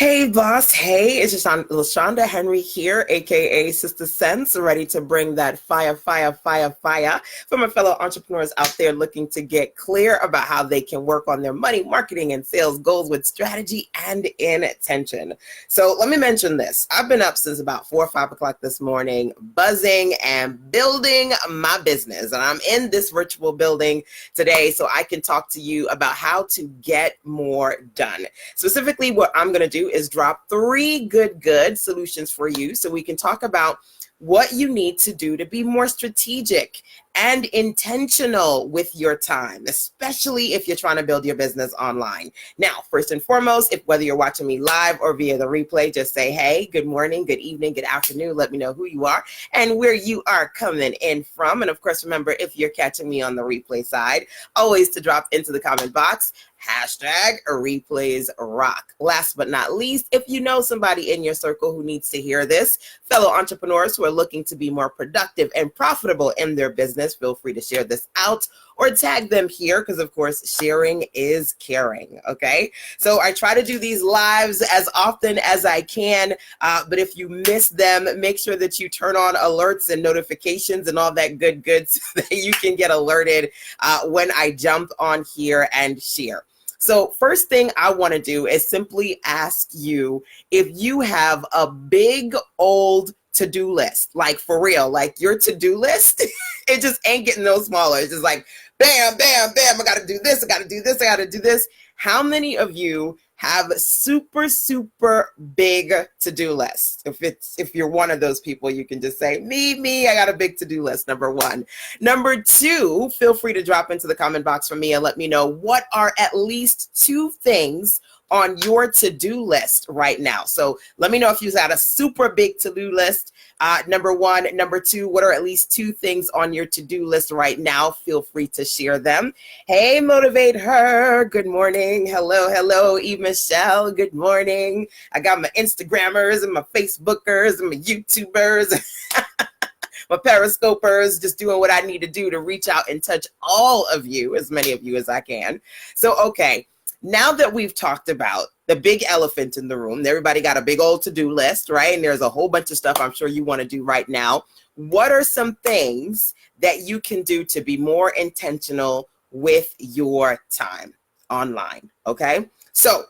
Hey boss, hey, it's just LaShanda Henry here, aka Sister Sense, ready to bring that fire for my fellow entrepreneurs out there looking to get clear about how they can work on their money, marketing, and sales goals with strategy and intention. So let me mention this. I've been up since about 4 or 5 o'clock this morning, buzzing and building my business. And I'm in this virtual building today so I can talk to you about how to get more done. Specifically, what I'm going to do is drop 3 good solutions for you so we can talk about what you need to do to be more strategic and intentional with your time, especially if you're trying to build your business online. Now, first and foremost, if whether you're watching me live or via the replay, just say, hey, good morning, good evening, good afternoon. Let me know who you are and where you are coming in from. And of course, remember, if you're catching me on the replay side, always to drop into the comment box, #replays rock. Last but not least, if you know somebody in your circle who needs to hear this, fellow entrepreneurs who are looking to be more productive and profitable in their business, feel free to share this out or tag them here because, of course, sharing is caring, okay? So I try to do these lives as often as I can, but if you miss them, make sure that you turn on alerts and notifications and all that good so that you can get alerted when I jump on here and share. So first thing I want to do is simply ask you if you have a big old to-do list, like for real, like your to-do list, it just ain't getting no smaller. It's just like, bam, bam, bam, I got to do this, I got to do this, I got to do this. How many of you have super big to-do lists? If you're one of those people, you can just say, me, I got a big to-do list, number 1. Number 2, feel free to drop into the comment box for me and let me know what are at least 2 things on your to-do list right now. So let me know if you've got a super big to-do list. Number 1. Number 2, what are at least 2 things on your to-do list right now? Feel free to share them. Hey, Motivate Her. Good morning. Hello, Eve Michelle. Good morning. I got my Instagrammers and my Facebookers and my YouTubers. My Periscopers, just doing what I need to do to reach out and touch all of you, as many of you as I can. So, okay. Now that we've talked about the big elephant in the room, everybody got a big old to-do list, right? And there's a whole bunch of stuff I'm sure you want to do right now. What are some things that you can do to be more intentional with your time online? Okay, so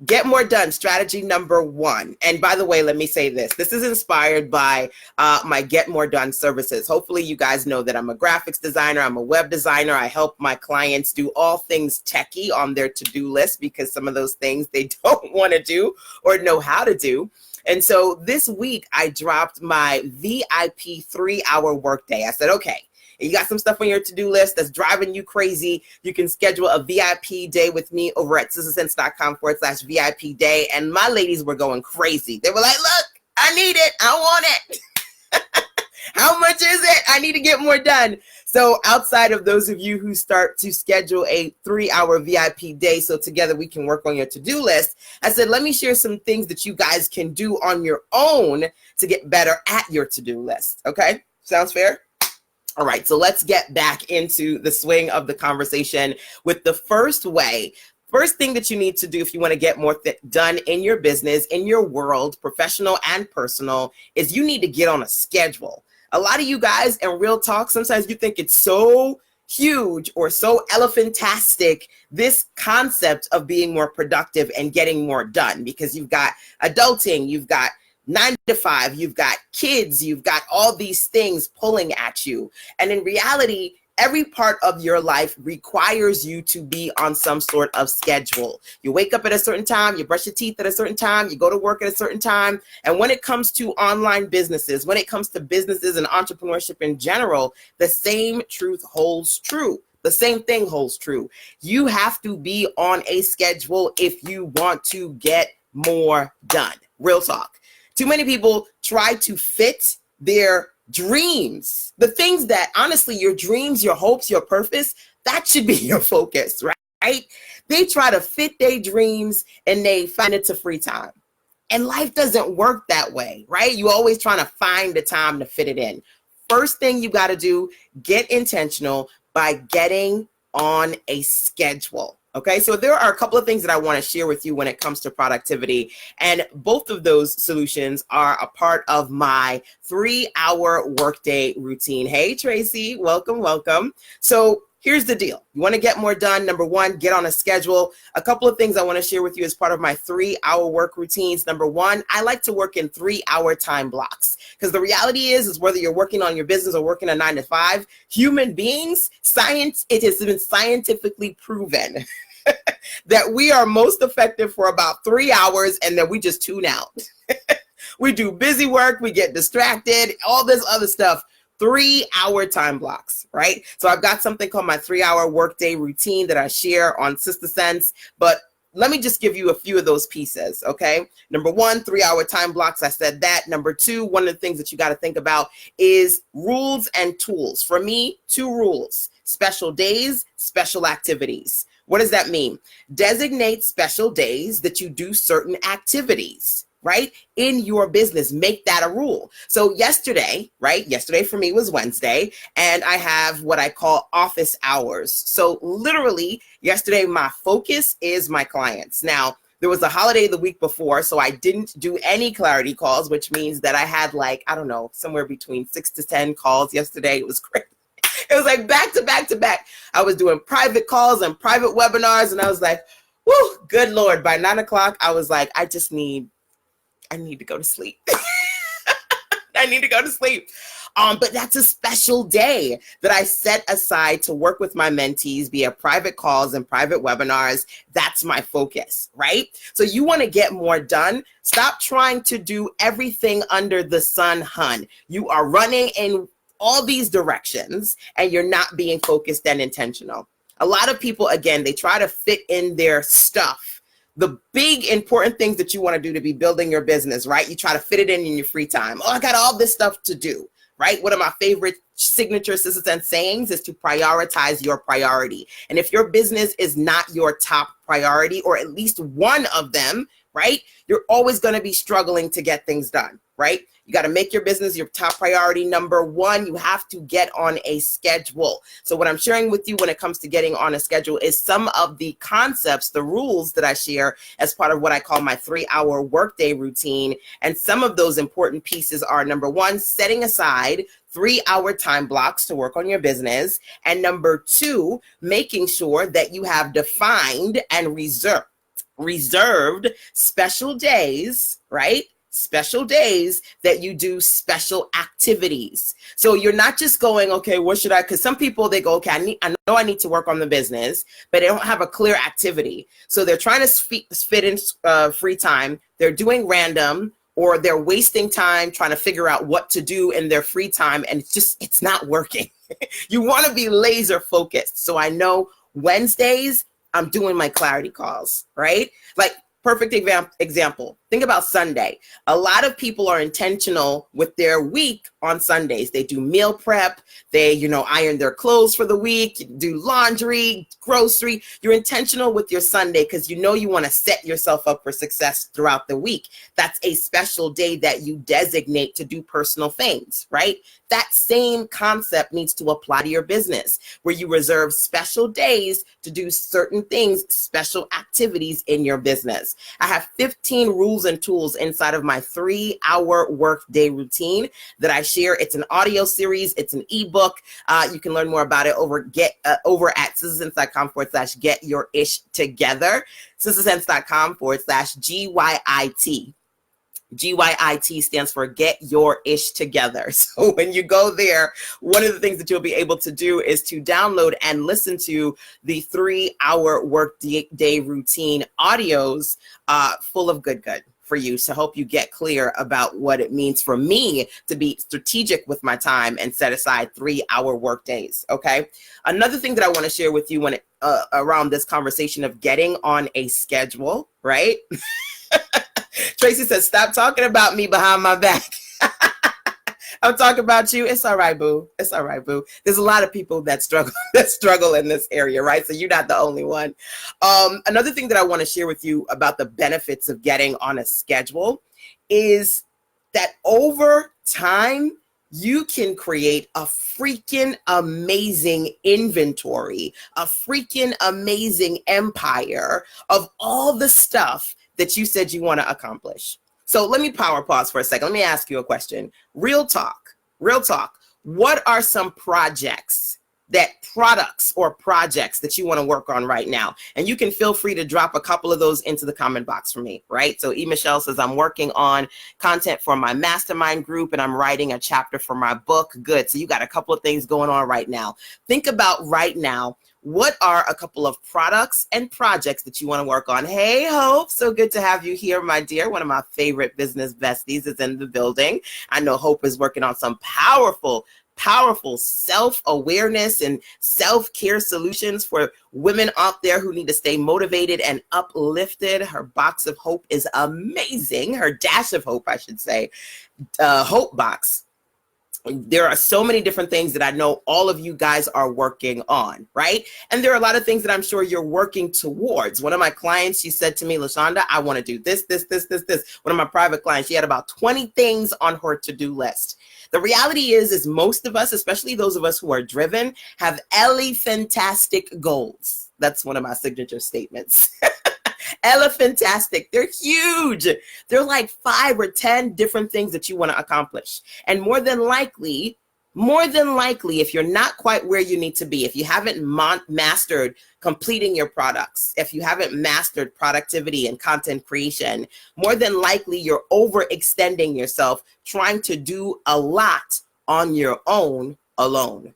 get more done, strategy number 1. And by the way, let me say this. This is inspired by my Get More Done services. Hopefully you guys know that I'm a graphics designer. I'm a web designer. I help my clients do all things techie on their to-do list because some of those things they don't want to do or know how to do. And so this week I dropped my VIP 3-hour workday. I said, okay, you got some stuff on your to-do list that's driving you crazy, you can schedule a VIP day with me over at sistersense.com/VIP day. And my ladies were going crazy. They were like, look, I need it. I want it. How much is it? I need to get more done. So outside of those of you who start to schedule a 3-hour VIP day so together we can work on your to-do list, I said, let me share some things that you guys can do on your own to get better at your to-do list. Okay, sounds fair? All right, so let's get back into the swing of the conversation with the first thing that you need to do if you want to get more done in your business, in your world, professional and personal, is you need to get on a schedule. A lot of you guys, in real talk, sometimes you think it's so huge or so elephantastic, this concept of being more productive and getting more done, because you've got adulting, you've got 9 to 5, you've got kids, you've got all these things pulling at you. And in reality, every part of your life requires you to be on some sort of schedule. You wake up at a certain time, you brush your teeth at a certain time, you go to work at a certain time. And when it comes to online businesses, when it comes to businesses and entrepreneurship in general, the same truth holds true. The same thing holds true. You have to be on a schedule if you want to get more done. Real talk. Too many people try to fit their dreams, the things that honestly, your dreams, your hopes, your purpose, that should be your focus, right? They try to fit their dreams and they find it to free time. And life doesn't work that way, right? You always trying to find the time to fit it in. First thing you got to do, get intentional by getting on a schedule. Okay, so there are a couple of things that I want to share with you when it comes to productivity. And both of those solutions are a part of my 3-hour workday routine. Hey, Tracy, welcome, welcome. So here's the deal. You want to get more done. Number one, get on a schedule. A couple of things I want to share with you as part of my 3-hour work routines. Number one, I like to work in 3-hour time blocks because the reality is whether you're working on your business or working a 9 to 5, human beings, it has been scientifically proven that we are most effective for about 3 hours and then we just tune out. We do busy work, we get distracted, all this other stuff. 3-hour time blocks, right? So I've got something called my 3-hour workday routine that I share on Sister Sense, but let me just give you a few of those pieces, okay? Number one, 3-hour time blocks, I said that. Number two, one of the things that you got to think about is rules and tools. For me, 2 rules: special days, special activities. What does that mean? Designate special days that you do certain activities, right? In your business, make that a rule. So yesterday, right? Yesterday for me was Wednesday, and I have what I call office hours. So literally yesterday, my focus is my clients. Now, there was a holiday the week before, so I didn't do any clarity calls, which means that I had I don't know, somewhere between 6 to 10 calls yesterday. It was crazy. It was like back to back to back. I was doing private calls and private webinars, and I was like, whoo, good Lord. By 9 o'clock, I was like, I need to go to sleep. I need to go to sleep. But that's a special day that I set aside to work with my mentees via private calls and private webinars. That's my focus, right? So you want to get more done. Stop trying to do everything under the sun, hun. You are running in all these directions and you're not being focused and intentional. A lot of people, again, they try to fit in their stuff. The big important things that you want to do to be building your business, right? You try to fit it in your free time. Oh, I got all this stuff to do, right? One of my favorite signature Sisters and sayings is to prioritize your priority. And if your business is not your top priority, or at least one of them, right? You're always going to be struggling to get things done, right? You got to make your business your top priority. Number one, you have to get on a schedule. So what I'm sharing with you when it comes to getting on a schedule is some of the concepts, the rules that I share as part of what I call my 3-hour workday routine. And some of those important pieces are, number one, setting aside 3-hour time blocks to work on your business. And number two, making sure that you have defined and reserved special days, right? Special days that you do special activities. So you're not just going, okay, what should I, because some people, they go, okay, I know I need to work on the business, but they don't have a clear activity. So they're trying to fit in free time. They're doing random, or they're wasting time trying to figure out what to do in their free time. And it's not working. You want to be laser focused. So I know Wednesdays, I'm doing my clarity calls, right? Like, perfect example. Think about Sunday. A lot of people are intentional with their week on Sundays. They do meal prep. They, iron their clothes for the week, do laundry, grocery. You're intentional with your Sunday because you want to set yourself up for success throughout the week. That's a special day that you designate to do personal things, right? That same concept needs to apply to your business, where you reserve special days to do certain things, special activities in your business. I have 15 rules and tools inside of my 3-hour workday routine that I share. It's an audio series. It's an ebook. You can learn more about it over at sistersense.com/get your ish together. sistersense.com/GYIT. GYIT stands for Get Your Ish Together. So when you go there, one of the things that you'll be able to do is to download and listen to the 3-hour workday routine audios full of good for you to help you get clear about what it means for me to be strategic with my time and set aside 3-hour work days. Okay. Another thing that I want to share with you when around this conversation of getting on a schedule, right? Tracy says, stop talking about me behind my back. I'm talking about you. It's all right, boo. It's all right, boo. There's a lot of people that struggle in this area, right? So you're not the only one. Another thing that I want to share with you about the benefits of getting on a schedule is that over time, you can create a freaking amazing inventory, a freaking amazing empire of all the stuff that you said you want to accomplish. So let me power pause for a second. Let me ask you a question. Real talk, real talk. What are some products or projects that you want to work on right now? And you can feel free to drop a couple of those into the comment box for me, right? So Michelle says, I'm working on content for my mastermind group and I'm writing a chapter for my book. Good. So you got a couple of things going on right now. Think about right now, what are a couple of products and projects that you want to work on? Hey, Hope, so good to have you here, my dear. One of my favorite business besties is in the building. I know Hope is working on some powerful self-awareness and self-care solutions for women out there who need to stay motivated and uplifted. Her box of hope is amazing. Her dash of hope, I should say, Hope box. There are so many different things that I know all of you guys are working on, right? And there are a lot of things that I'm sure you're working towards. One of my clients, she said to me, LaShanda, I want to do this. One of my private clients, she had about 20 things on her to-do list. The reality is most of us, especially those of us who are driven, have elephantastic goals. That's one of my signature statements. Elephantastic. They're huge. They're like 5 or 10 different things that you want to accomplish. And more than likely, if you're not quite where you need to be, if you haven't mastered completing your products, if you haven't mastered productivity and content creation, more than likely you're overextending yourself trying to do a lot on your own alone.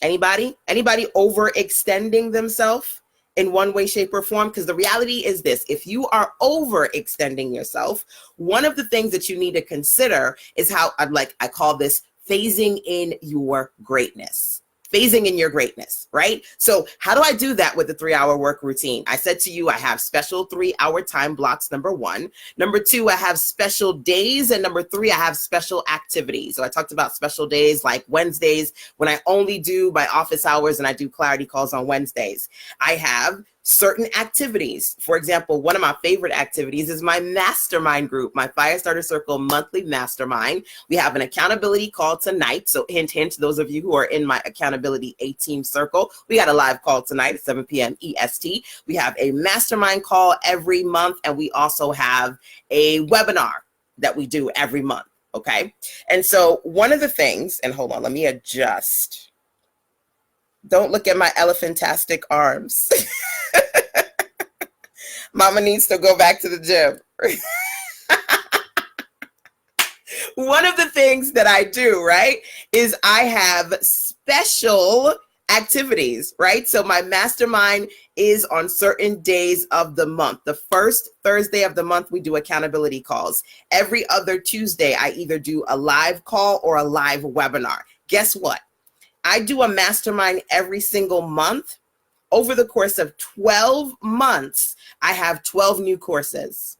Anybody overextending themselves in one way, shape, or form? Because the reality is this: if you are overextending yourself, one of the things that you need to consider is how I call this phasing in your greatness. Phasing in your greatness, right? So how do I do that with the 3-hour work routine? I said to you, I have special 3-hour time blocks, number 1. Number 2, I have special days. And number 3, I have special activities. So I talked about special days like Wednesdays, when I only do my office hours and I do clarity calls on Wednesdays. I have certain activities. For example, one of my favorite activities is my mastermind group, my Firestarter Circle monthly mastermind. We have an accountability call tonight. So hint, hint, those of you who are in my accountability A-team circle, we got a live call tonight at 7 p.m. EST. We have a mastermind call every month, and we also have a webinar that we do every month. Okay. And so one of the things, and hold on, let me adjust. Don't look at my elephantastic arms. Mama needs to go back to the gym. One of the things that I do, right, is I have special activities, right? So my mastermind is on certain days of the month. The first Thursday of the month, we do accountability calls. Every other Tuesday, I either do a live call or a live webinar. Guess what? I do a mastermind every single month. Over the course of 12 months, I have 12 new courses.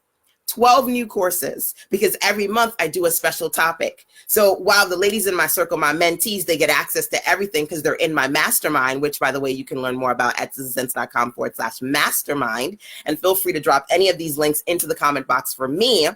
12 new courses, because every month I do a special topic. So while the ladies in my circle, my mentees, they get access to everything because they're in my mastermind, which, by the way, you can learn more about at citizensense.com/mastermind. And feel free to drop any of these links into the comment box for me.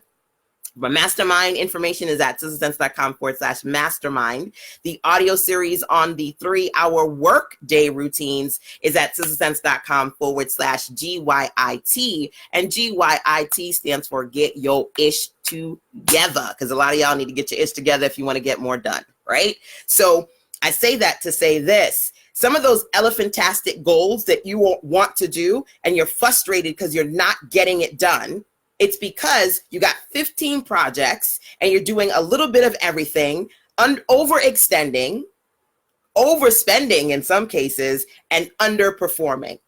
My mastermind information is at citizensense.com/mastermind. The audio series on the 3-hour work day routines is at citizensense.com/GYIT. And GYIT stands for Get Your Ish Together, because a lot of y'all need to get your ish together if you want to get more done, right? So I say that to say this. Some of those elephantastic goals that you want to do and you're frustrated because you're not getting it done, it's because you got 15 projects and you're doing a little bit of everything, overextending, overspending in some cases, and underperforming,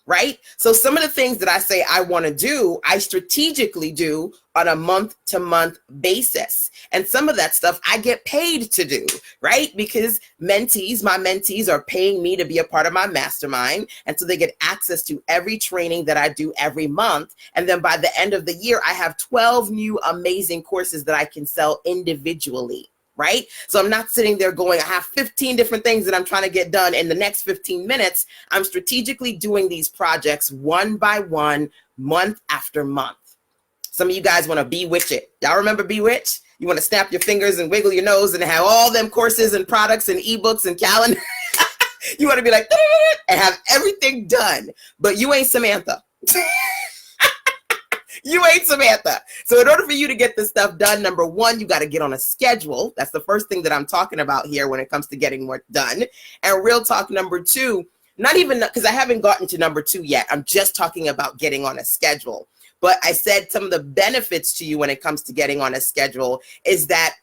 right? So some of the things that I say I want to do, I strategically do on a month-to-month basis. And some of that stuff I get paid to do, right? Because my mentees are paying me to be a part of my mastermind. And so they get access to every training that I do every month. And then by the end of the year, I have 12 new amazing courses that I can sell individually, right? So I'm not sitting there going, I have 15 different things that I'm trying to get done in the next 15 minutes. I'm strategically doing these projects one by one, month after month. Some of you guys want to bewitch it. Y'all remember Bewitch? You want to snap your fingers and wiggle your nose and have all them courses and products and ebooks and calendar. You want to be like, and have everything done, but you ain't Samantha. You ain't Samantha. So in order for you to get this stuff done, number one, you got to get on a schedule. That's the first thing that I'm talking about here when it comes to getting more done. And real talk, number two, not even because I haven't gotten to number two yet. I'm just talking about getting on a schedule. But I said some of the benefits to you when it comes to getting on a schedule is that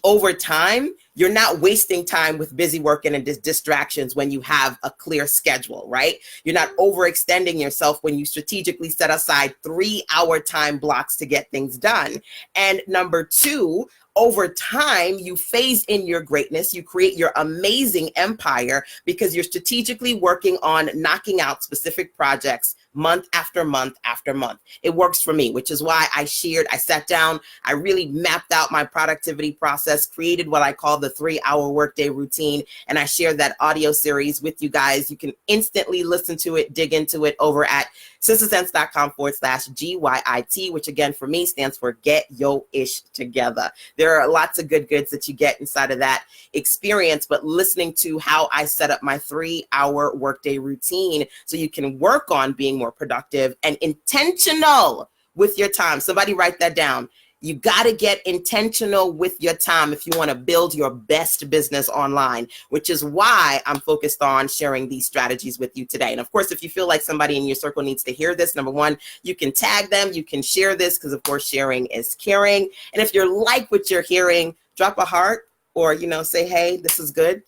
over time, you're not wasting time with busy work and distractions when you have a clear schedule, right? You're not overextending yourself when you strategically set aside 3-hour time blocks to get things done. And number two, over time, you phase in your greatness. You create your amazing empire because you're strategically working on knocking out specific projects month after month after month. It works for me, which is why I sat down, I really mapped out my productivity process, created what I call the 3-hour workday routine, and I shared that audio series with you guys. You can instantly listen to it, dig into it over at sistersense.com/GYIT, which again for me stands for Get Yo Ish Together. There are lots of good goods that you get inside of that experience, but listening to how I set up my 3-hour workday routine so you can work on being more productive and intentional with your time. Somebody write that down. You got to get intentional with your time if you want to build your best business online, which is why I'm focused on sharing these strategies with you today. And of course, if you feel like somebody in your circle needs to hear this, number one, you can tag them, you can share this because of course, sharing is caring. And if you're like what you're hearing, drop a heart or, say, hey, this is good.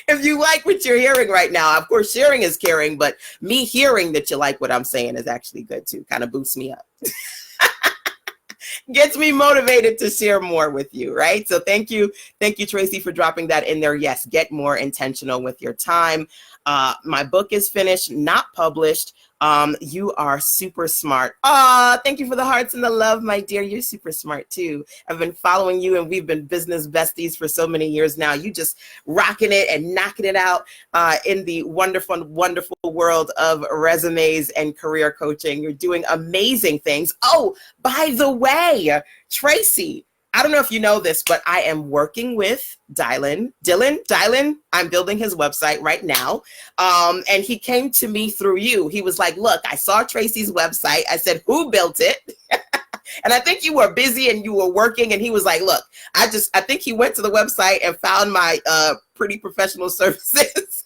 If you like what you're hearing right now, of course, sharing is caring, but me hearing that you like what I'm saying is actually good too. Kind of boosts me up. Gets me motivated to share more with you, right? So thank you, Tracy, for dropping that in there. Yes, get more intentional with your time. My book is finished, not published. You are super smart. Thank you for the hearts and the love, my dear. You're super smart too. I've been following you and we've been business besties for so many years now. You just rocking it and knocking it out in the wonderful, wonderful world of resumes and career coaching. You're doing amazing things. Oh, by the way, Tracy, I don't know if you know this, but I am working with Dylan. I'm building his website right now. And he came to me through you. He was like, look, I saw Tracy's website. I said, who built it? And I think you were busy and you were working. And he was like, look, I think he went to the website and found my pretty professional services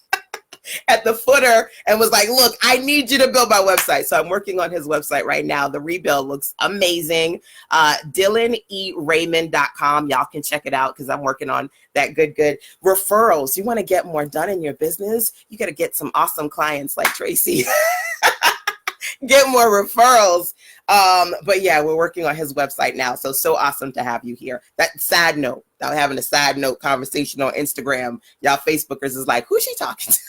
at the footer and was like, look, I need you to build my website. So I'm working on his website right now. The rebuild looks amazing. DylanERaymond.com. Y'all can check it out because I'm working on that good referrals. You want to get more done in your business? You got to get some awesome clients like Tracy. Get more referrals. But yeah, we're working on his website now. So awesome to have you here. That side note, I'm having a side note conversation on Instagram. Y'all Facebookers is like, who's she talking to?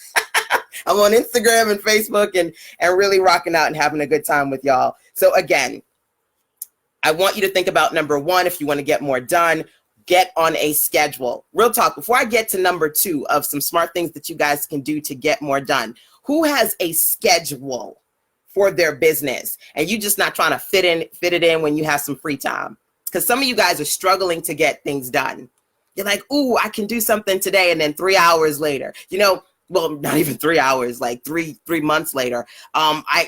I'm on Instagram and Facebook and really rocking out and having a good time with y'all. So again, I want you to think about number one, if you want to get more done, get on a schedule. Real talk, before I get to number two of some smart things that you guys can do to get more done, who has a schedule for their business and you just not trying to fit it in when you have some free time? Because some of you guys are struggling to get things done. You're like, ooh, I can do something today, and then 3 hours later, well, not even 3 hours, like three months later.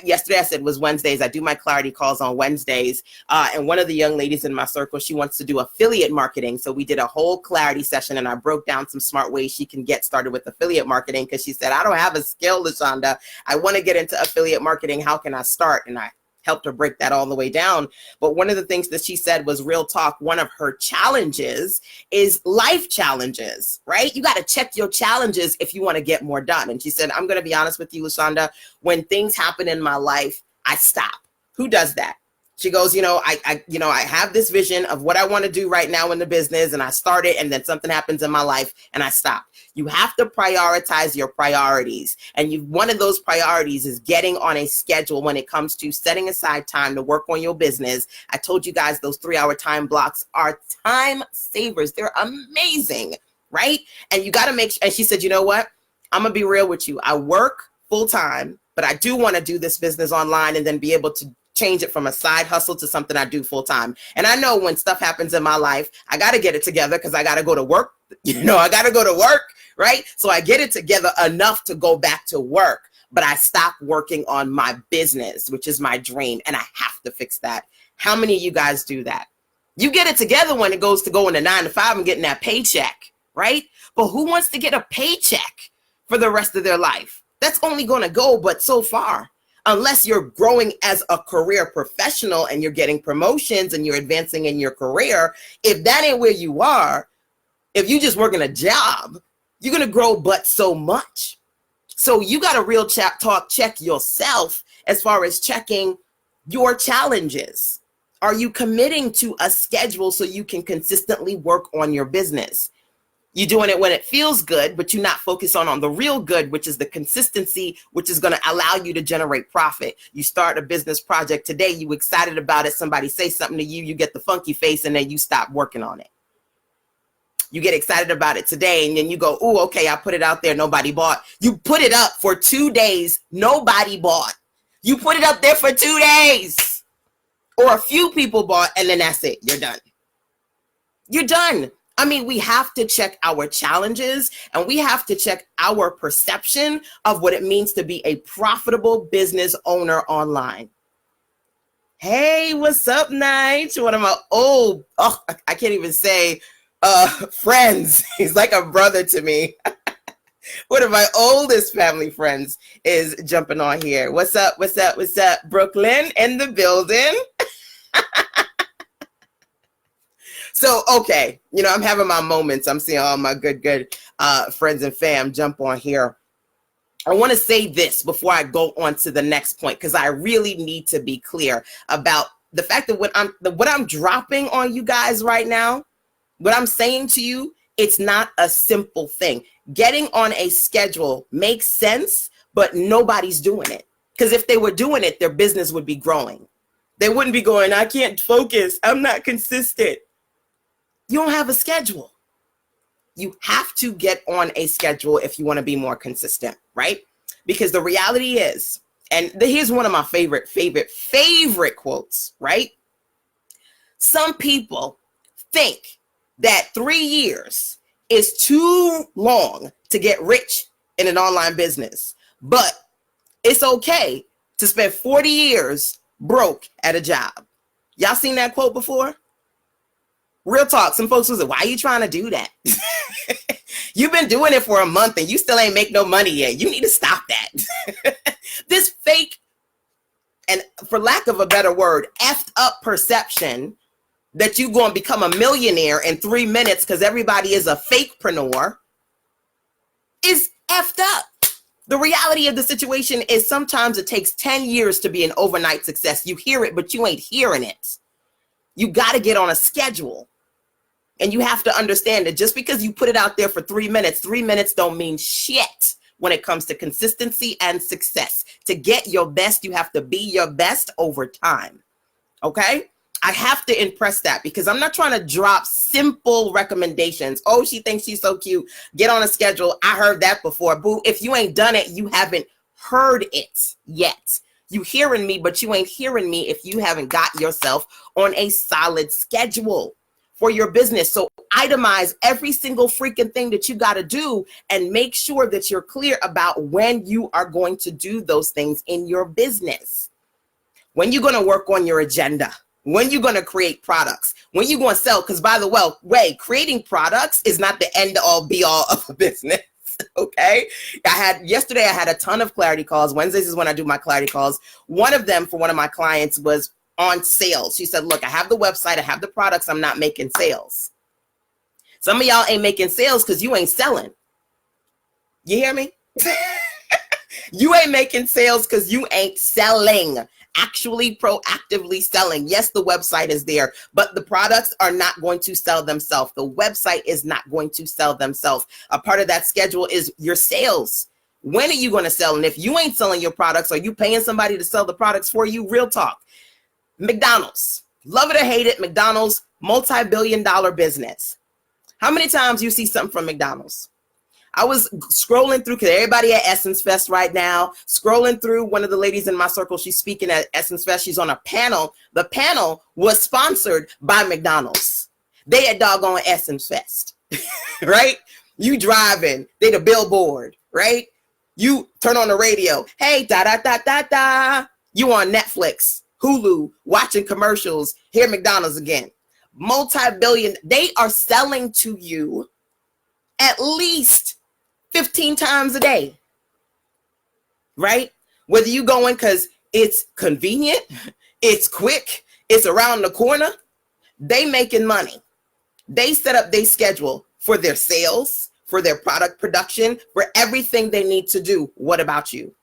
Yesterday I said was Wednesdays. I do my clarity calls on Wednesdays. And one of the young ladies in my circle, she wants to do affiliate marketing. So we did a whole clarity session and I broke down some smart ways she can get started with affiliate marketing. Cause she said, I don't have a skill, LaShanda. I want to get into affiliate marketing. How can I start? And I helped her break that all the way down. But one of the things that she said was real talk. One of her challenges is life challenges, right? You got to check your challenges if you want to get more done. And she said, I'm going to be honest with you, LaShanda, when things happen in my life, I stop. Who does that? She goes, I have this vision of what I want to do right now in the business and I start it and then something happens in my life and I stop. You have to prioritize your priorities. And one of those priorities is getting on a schedule when it comes to setting aside time to work on your business. I told you guys those 3-hour time blocks are time savers. They're amazing, right? And you got to make sure. And she said, you know what? I'm going to be real with you. I work full time, but I do want to do this business online and then be able to change it from a side hustle to something I do full time. And I know when stuff happens in my life, I got to get it together because I got to go to work. I got to go to work, right? So I get it together enough to go back to work, but I stop working on my business, which is my dream. And I have to fix that. How many of you guys do that? You get it together when it goes to going to 9 to 5 and getting that paycheck, right? But who wants to get a paycheck for the rest of their life? That's only going to go but so far. Unless you're growing as a career professional and you're getting promotions and you're advancing in your career, if that ain't where you are, if you just working a job, you're going to grow but so much. So you got to real talk check yourself as far as checking your challenges. Are you committing to a schedule so you can consistently work on your business? You're doing it when it feels good, but you're not focused on the real good, which is the consistency, which is going to allow you to generate profit. You start a business project today, you excited about it, somebody say something to you, you get the funky face, and then you stop working on it. You get excited about it today, and then you go, oh, okay, I put it out there, nobody bought. You put it up for 2 days, nobody bought. You put it up there for 2 days, or a few people bought, and then that's it, you're done. You're done. I mean, we have to check our challenges and we have to check our perception of what it means to be a profitable business owner online. Hey, what's up, Nige? One of my old, I can't even say friends. He's like a brother to me. One of my oldest family friends is jumping on here. What's up? What's up? What's up? Brooklyn in the building. So, okay, I'm having my moments. I'm seeing all my good friends and fam jump on here. I want to say this before I go on to the next point, because I really need to be clear about the fact that what I'm dropping on you guys right now, what I'm saying to you, it's not a simple thing. Getting on a schedule makes sense, but nobody's doing it. Because if they were doing it, their business would be growing. They wouldn't be going, I can't focus. I'm not consistent. You don't have a schedule. You have to get on a schedule if you want to be more consistent, right? Because the reality is, and here's one of my favorite quotes, right? Some people think that 3 years is too long to get rich in an online business, but it's okay to spend 40 years broke at a job. Y'all seen that quote before? Real talk, some folks was like, why are you trying to do that? You've been doing it for a month and you still ain't make no money yet. You need to stop that. This fake, and for lack of a better word, effed up perception that you're going to become a millionaire in 3 minutes because everybody is a fakepreneur is effed up. The reality of the situation is sometimes it takes 10 years to be an overnight success. You hear it, but you ain't hearing it. You got to get on a schedule. And you have to understand that just because you put it out there for 3 minutes don't mean shit when it comes to consistency and success. To get your best, you have to be your best over time. Okay? I have to impress that because I'm not trying to drop simple recommendations. Oh, she thinks she's so cute. Get on a schedule. I heard that before. Boo, if you ain't done it, you haven't heard it yet. You hearing me, but you ain't hearing me if you haven't got yourself on a solid schedule for your business. So itemize every single freaking thing that you got to do and make sure that you're clear about when you are going to do those things in your business. When you're going to work on your agenda, when you're going to create products, when you're going to sell, because by the way, creating products is not the end all be all of a business. Okay. Yesterday I had a ton of clarity calls. Wednesdays is when I do my clarity calls. One of them for one of my clients was on sales. She said, look, I have the website, I have the products, I'm not making sales. Some of y'all ain't making sales because you ain't selling. You hear me? You ain't making sales because you ain't selling. Actually proactively selling. Yes, the website is there, but the products are not going to sell themselves. The website is not going to sell themselves. A part of that schedule is your sales. When are you going to sell? And if you ain't selling your products, are you paying somebody to sell the products for you? Real talk. McDonald's, love it or hate it, McDonald's, multi-billion-dollar business. How many times you see something from McDonald's? I was scrolling through, because everybody at Essence Fest right now, scrolling through, one of the ladies in my circle, she's speaking at Essence Fest. She's on a panel. The panel was sponsored by McDonald's. They at doggone Essence Fest, right? You driving, they the billboard, right? You turn on the radio. Hey, da da da da da. You on Netflix, Hulu, watching commercials. Here, McDonald's again. Multi-billion. They are selling to you at least 15 times a day, right? Whether you going because it's convenient, it's quick, it's around the corner, they making money. They set up their schedule for their sales, for their product production, for everything they need to do. What about you?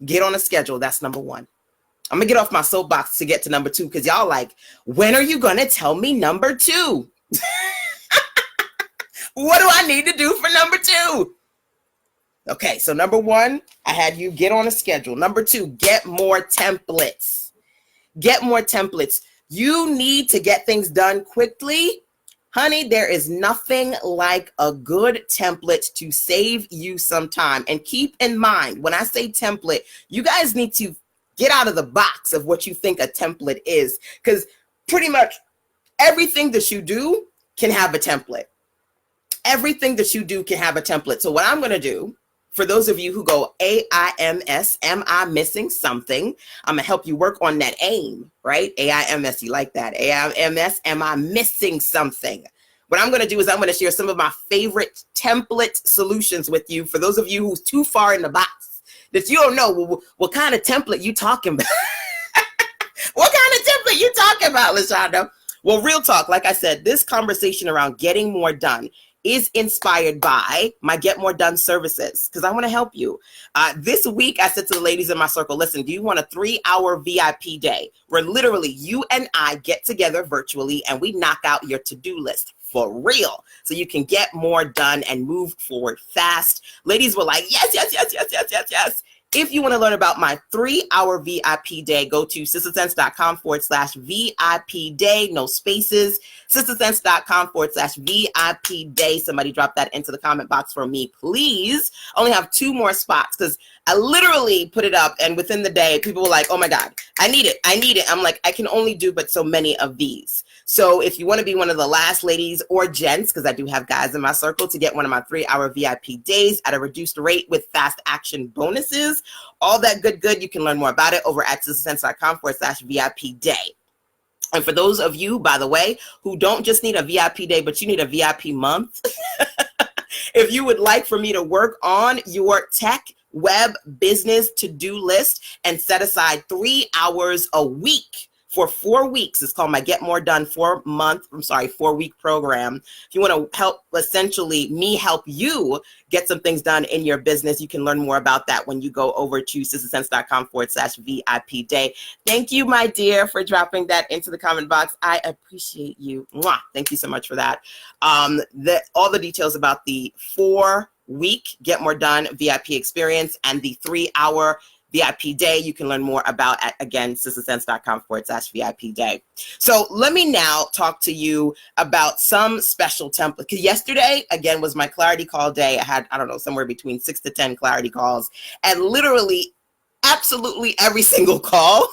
Get on a schedule. That's number one. I'm gonna get off my soapbox to get to number two, because y'all like, when are you gonna tell me number two? What do I need to do for number two? Okay, so number one, I had you get on a schedule. Number two, get more templates. Get more templates. You need to get things done quickly. Honey, there is nothing like a good template to save you some time. And keep in mind, when I say template, you guys need to get out of the box of what you think a template is, because pretty much everything that you do can have a template. Everything that you do can have a template. So what I'm going to do, for those of you who go AIMS, am I missing something? I'm going to help you work on that AIM, right? AIMS, you like that? AIMS, am I missing something? What I'm going to do is I'm going to share some of my favorite template solutions with you. For those of you who's too far in the box, that you don't know what kind of template you talking about. What kind of template you talking about, LaShanda? Well, real talk, like I said, this conversation around getting more done is inspired by my Get More Done services, because I want to help you. This week, I said to the ladies in my circle, listen, do you want a 3-hour VIP day where literally you and I get together virtually and we knock out your to-do list for real, so you can get more done and move forward fast? Ladies were like, yes, yes, yes, yes, yes, yes, yes. If you want to learn about my 3-hour VIP day, go to sistersense.com/VIP day, no spaces, sistersense.com/VIP day. Somebody drop that into the comment box for me, please. Only have 2 more spots, because I literally put it up, and within the day, people were like, oh my God, I need it. I need it. I'm like, I can only do but so many of these. So if you want to be one of the last ladies or gents, because I do have guys in my circle, to get one of my 3-hour VIP days at a reduced rate with fast action bonuses, all that good, you can learn more about it over at sistersense.com/VIP day. And for those of you, by the way, who don't just need a VIP day, but you need a VIP month, if you would like for me to work on your tech web business to-do list and set aside 3 hours a week for 4 weeks, it's called my Get More Done 4-week program. If you want to help, essentially me help you get some things done in your business, you can learn more about that when you go over to sistersense.com/VIP day. Thank you, my dear, for dropping that into the comment box. I appreciate you. Mwah. Thank you so much for that. All the details about the 4-week Get More Done VIP experience and the 3-hour VIP day, you can learn more about at, again, sistersense.com/VIP day. So let me now talk to you about some special templates. Because yesterday, again, was my clarity call day. I had, I don't know, somewhere between 6 to 10 clarity calls. And literally, absolutely every single call,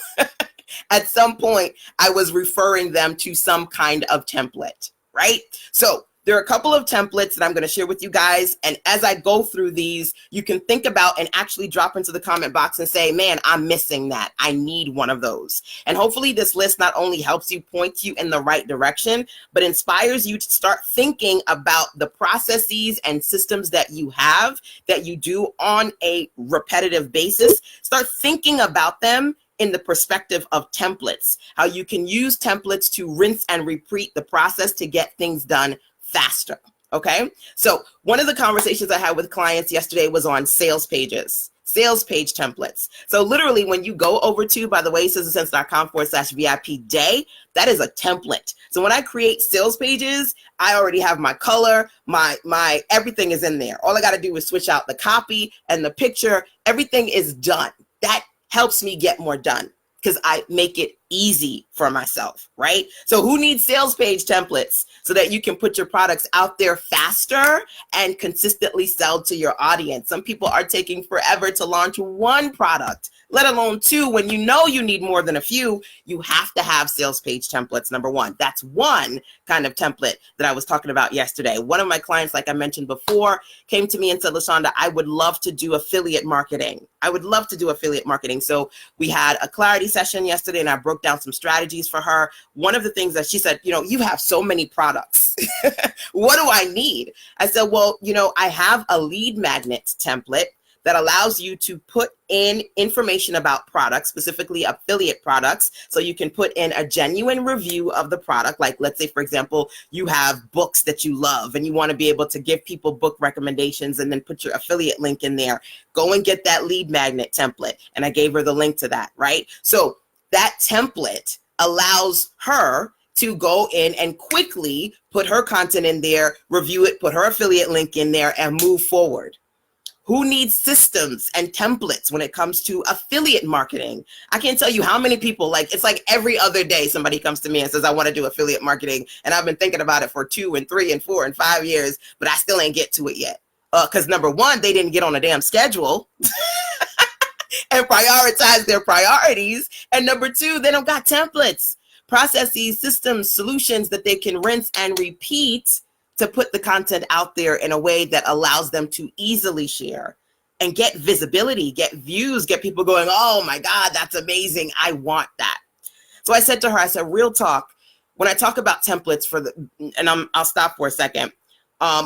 at some point, I was referring them to some kind of template, right? So there are a couple of templates that I'm going to share with you guys. And as I go through these, you can think about and actually drop into the comment box and say, man, I'm missing that. I need one of those. And hopefully this list not only helps you, point you in the right direction, but inspires you to start thinking about the processes and systems that you have, that you do on a repetitive basis. Start thinking about them in the perspective of templates, how you can use templates to rinse and repeat the process to get things done faster. Okay. So one of the conversations I had with clients yesterday was on sales pages, sales page templates. So literally when you go over to, by the way, sistersense.com/VIP day, that is a template. So when I create sales pages, I already have my color, my everything is in there. All I got to do is switch out the copy and the picture. Everything is done. That helps me get more done, because I make it easy for myself, right? So who needs sales page templates so that you can put your products out there faster and consistently sell to your audience? Some people are taking forever to launch one product, let alone two. When you know you need more than a few, you have to have sales page templates, number one. That's one kind of template that I was talking about yesterday. One of my clients, like I mentioned before, came to me and said, LaShanda, I would love to do affiliate marketing. I would love to do affiliate marketing. So we had a clarity session yesterday and I broke down some strategies for her. One of the things that she said, you have so many products. What do I need? I said, well, I have a lead magnet template that allows you to put in information about products, specifically affiliate products. So you can put in a genuine review of the product. Like, let's say, for example, you have books that you love and you want to be able to give people book recommendations and then put your affiliate link in there. Go and get that lead magnet template. And I gave her the link to that, right? So that template allows her to go in and quickly put her content in there, review it, put her affiliate link in there, and move forward. Who needs systems and templates when it comes to affiliate marketing? I can't tell you how many people, it's like every other day somebody comes to me and says, I want to do affiliate marketing. And I've been thinking about it for 2 and 3 and 4 and 5 years, but I still ain't get to it yet. Because number one, they didn't get on a damn schedule and prioritize their priorities. And number two, they don't got templates, processes, systems, solutions that they can rinse and repeat to put the content out there in a way that allows them to easily share and get visibility, get views, get people going, oh my God, that's amazing. I want that. So I said to her, real talk, when I talk about templates I'll stop for a second.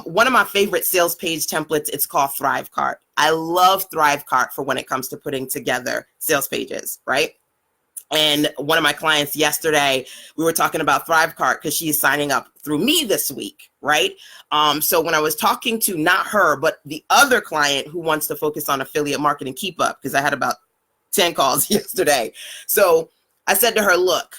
One of my favorite sales page templates, it's called ThriveCart. I love ThriveCart for when it comes to putting together sales pages, right? And one of my clients yesterday, we were talking about ThriveCart because she's signing up through me this week, right? So when I was talking to not her, but the other client who wants to focus on affiliate marketing, keep up, because I had about 10 calls yesterday. So I said to her, look,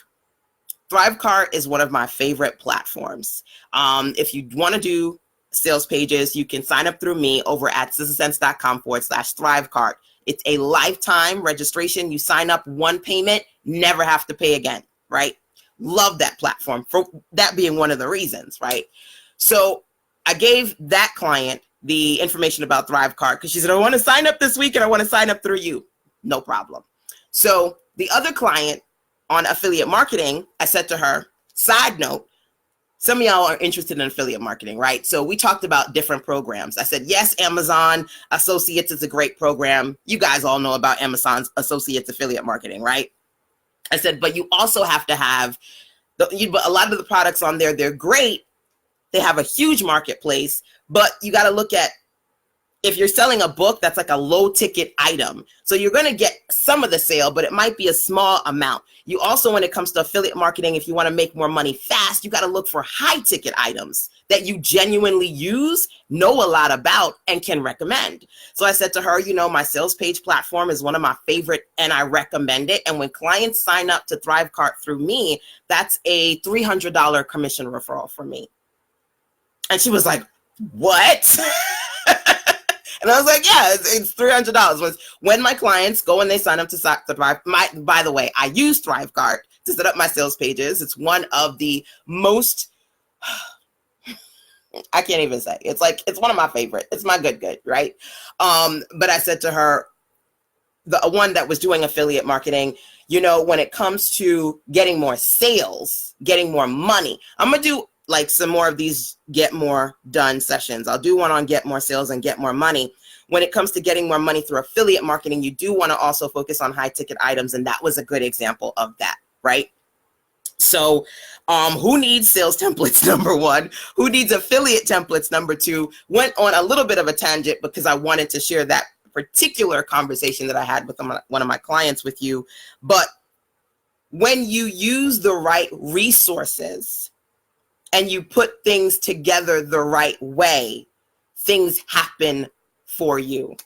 ThriveCart is one of my favorite platforms. If you want to do sales pages, you can sign up through me over at sistersense.com/ThriveCart. It's a lifetime registration. You sign up, one payment, never have to pay again, right? Love that platform for that being one of the reasons, right? So I gave that client the information about ThriveCart because she said, I want to sign up this week and I want to sign up through you. No problem. So the other client on affiliate marketing, I said to her, side note, some of y'all are interested in affiliate marketing, right? So we talked about different programs. I said, yes, Amazon Associates is a great program. You guys all know about Amazon Associates affiliate marketing, right? I said, but you also have to have a lot of the products on there. They're great. They have a huge marketplace, but you got to look at, if you're selling a book, that's like a low ticket item. So you're going to get some of the sale, but it might be a small amount. You also, when it comes to affiliate marketing, if you want to make more money fast, you got to look for high ticket items that you genuinely use, know a lot about, and can recommend. So I said to her, my sales page platform is one of my favorite and I recommend it. And when clients sign up to ThriveCart through me, that's a $300 commission referral for me. And she was like, what? And I was like, yeah, it's $300. When my clients go and they sign up to Thrive, by the way, I use ThriveCart to set up my sales pages. It's one of the most, I can't even say. It's one of my favorite. It's my good, right? But I said to her, the one that was doing affiliate marketing, when it comes to getting more sales, getting more money, I'm going to do some more of these get more done sessions. I'll do one on get more sales and get more money. When it comes to getting more money through affiliate marketing, you do want to also focus on high ticket items. And that was a good example of that, right? So who needs sales templates, number one? Who needs affiliate templates, number two? Went on a little bit of a tangent because I wanted to share that particular conversation that I had with one of my clients with you. But when you use the right resources, and you put things together the right way, things happen for you.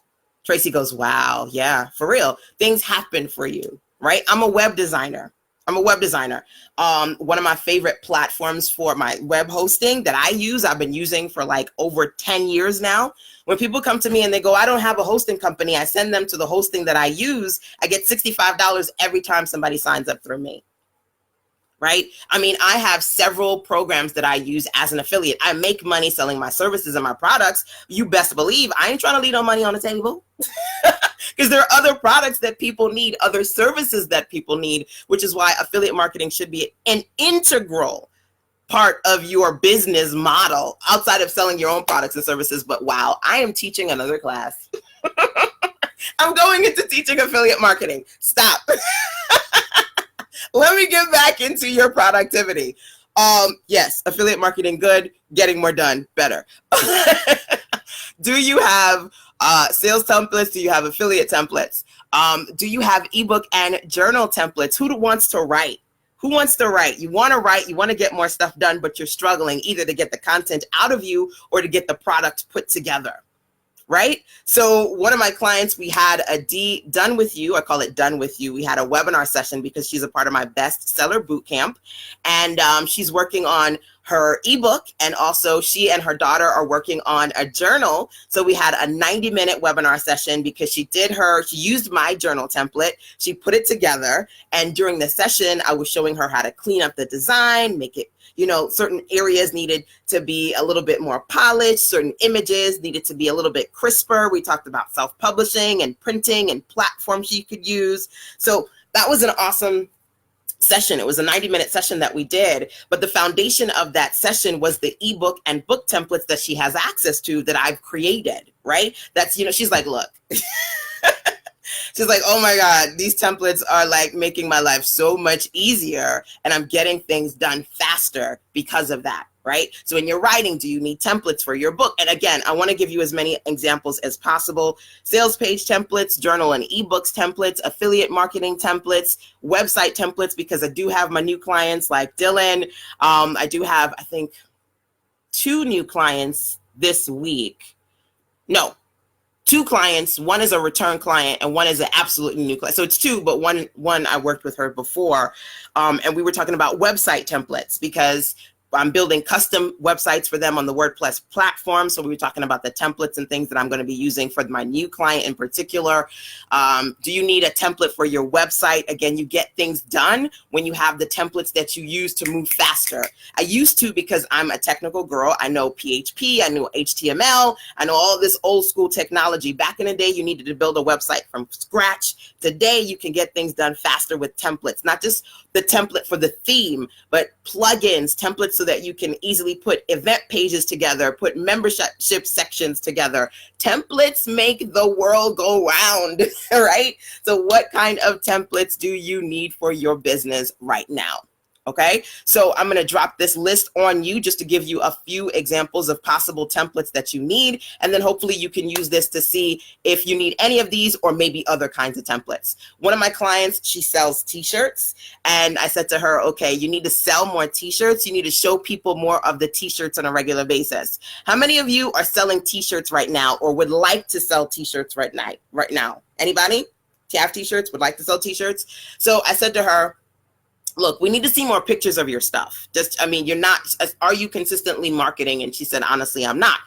Tracy goes, wow, yeah, for real. Things happen for you, right? I'm a web designer. One of my favorite platforms for my web hosting that I've been using for over 10 years now. When people come to me and they go, I don't have a hosting company, I send them to the hosting that I use. I get $65 every time somebody signs up through me. right? I mean, I have several programs that I use as an affiliate. I make money selling my services and my products. You best believe I ain't trying to leave no money on the table because there are other products that people need, other services that people need, which is why affiliate marketing should be an integral part of your business model outside of selling your own products and services. But wow, I am teaching another class. I'm going into teaching affiliate marketing. Stop. Let me get back into your productivity. Yes, affiliate marketing, good. Getting more done, better. Do you have sales templates? Do you have affiliate templates? Do you have ebook and journal templates? Who wants to write? Who wants to write? You want to write, you want to get more stuff done, but you're struggling either to get the content out of you or to get the product put together. Right? So one of my clients, we had a Done With You. I call it Done With You. We had a webinar session because she's a part of my bestseller bootcamp. And she's working on her ebook. And also she and her daughter are working on a journal. So we had a 90-minute webinar session because she used my journal template. She put it together. And during the session, I was showing her how to clean up the design, make it, certain areas needed to be a little bit more polished, certain images needed to be a little bit crisper. We talked about self-publishing and printing and platforms you could use. So that was an awesome session. It was a 90-minute session that we did, but the foundation of that session was the ebook and book templates that she has access to that I've created, right? That's, she's like, look. She's like, oh my God, these templates are like making my life so much easier and I'm getting things done faster because of that, right? So when you're writing, do you need templates for your book? And again, I want to give you as many examples as possible. Sales page templates, journal and ebooks templates, affiliate marketing templates, website templates, because I do have my new clients like Dylan. I do have, I think, 2 new clients this week. No. 2 clients. One is a return client and one is an absolutely new client. So it's 2, but one I worked with her before. And we were talking about website templates because I'm building custom websites for them on the WordPress platform. So we were talking about the templates and things that I'm going to be using for my new client in particular. Do you need a template for your website? Again, you get things done when you have the templates that you use to move faster. I used to because I'm a technical girl. I know PHP, I know HTML, I know all this old school technology. Back in the day, you needed to build a website from scratch. Today, you can get things done faster with templates, not just the template for the theme, but plugins, templates so that you can easily put event pages together, put membership sections together. Templates make the world go round, right? So what kind of templates do you need for your business right now? Okay, so I'm going to drop this list on you just to give you a few examples of possible templates that you need. And then hopefully you can use this to see if you need any of these or maybe other kinds of templates. One of my clients, she sells t-shirts. And I said to her, okay, you need to sell more t-shirts. You need to show people more of the t-shirts on a regular basis. How many of you are selling t-shirts right now or would like to sell t-shirts right now? Anybody? Have t-shirts, would like to sell t-shirts? So I said to her, look, we need to see more pictures of your stuff. Are you consistently marketing? And she said, honestly, I'm not.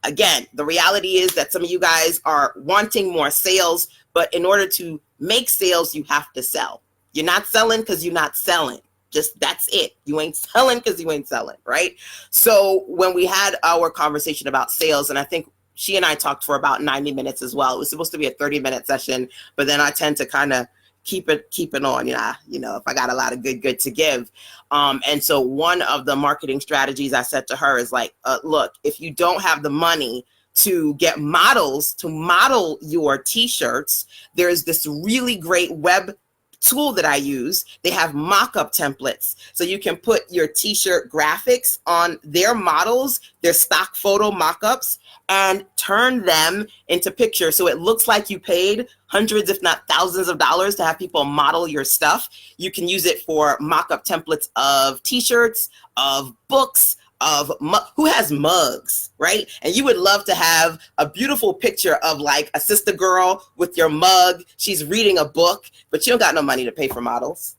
Again, the reality is that some of you guys are wanting more sales, but in order to make sales, you have to sell. You're not selling because you're not selling. Just that's it. You ain't selling because you ain't selling, right? So when we had our conversation about sales, and I think she and I talked for about 90 minutes as well. It was supposed to be a 30-minute session, but then I tend to kind of keep it on, if I got a lot of good to give. And so one of the marketing strategies I said to her is like, look, if you don't have the money to get models to model your t-shirts, there's this really great web tool that I use. They have mock-up templates. So you can put your t-shirt graphics on their models, their stock photo mock-ups, and turn them into pictures. So it looks like you paid hundreds, if not thousands of dollars to have people model your stuff. You can use it for mock-up templates of t-shirts, of books, of who has mugs, right? And you would love to have a beautiful picture of like a sister girl with your mug. She's reading a book, but you don't got no money to pay for models.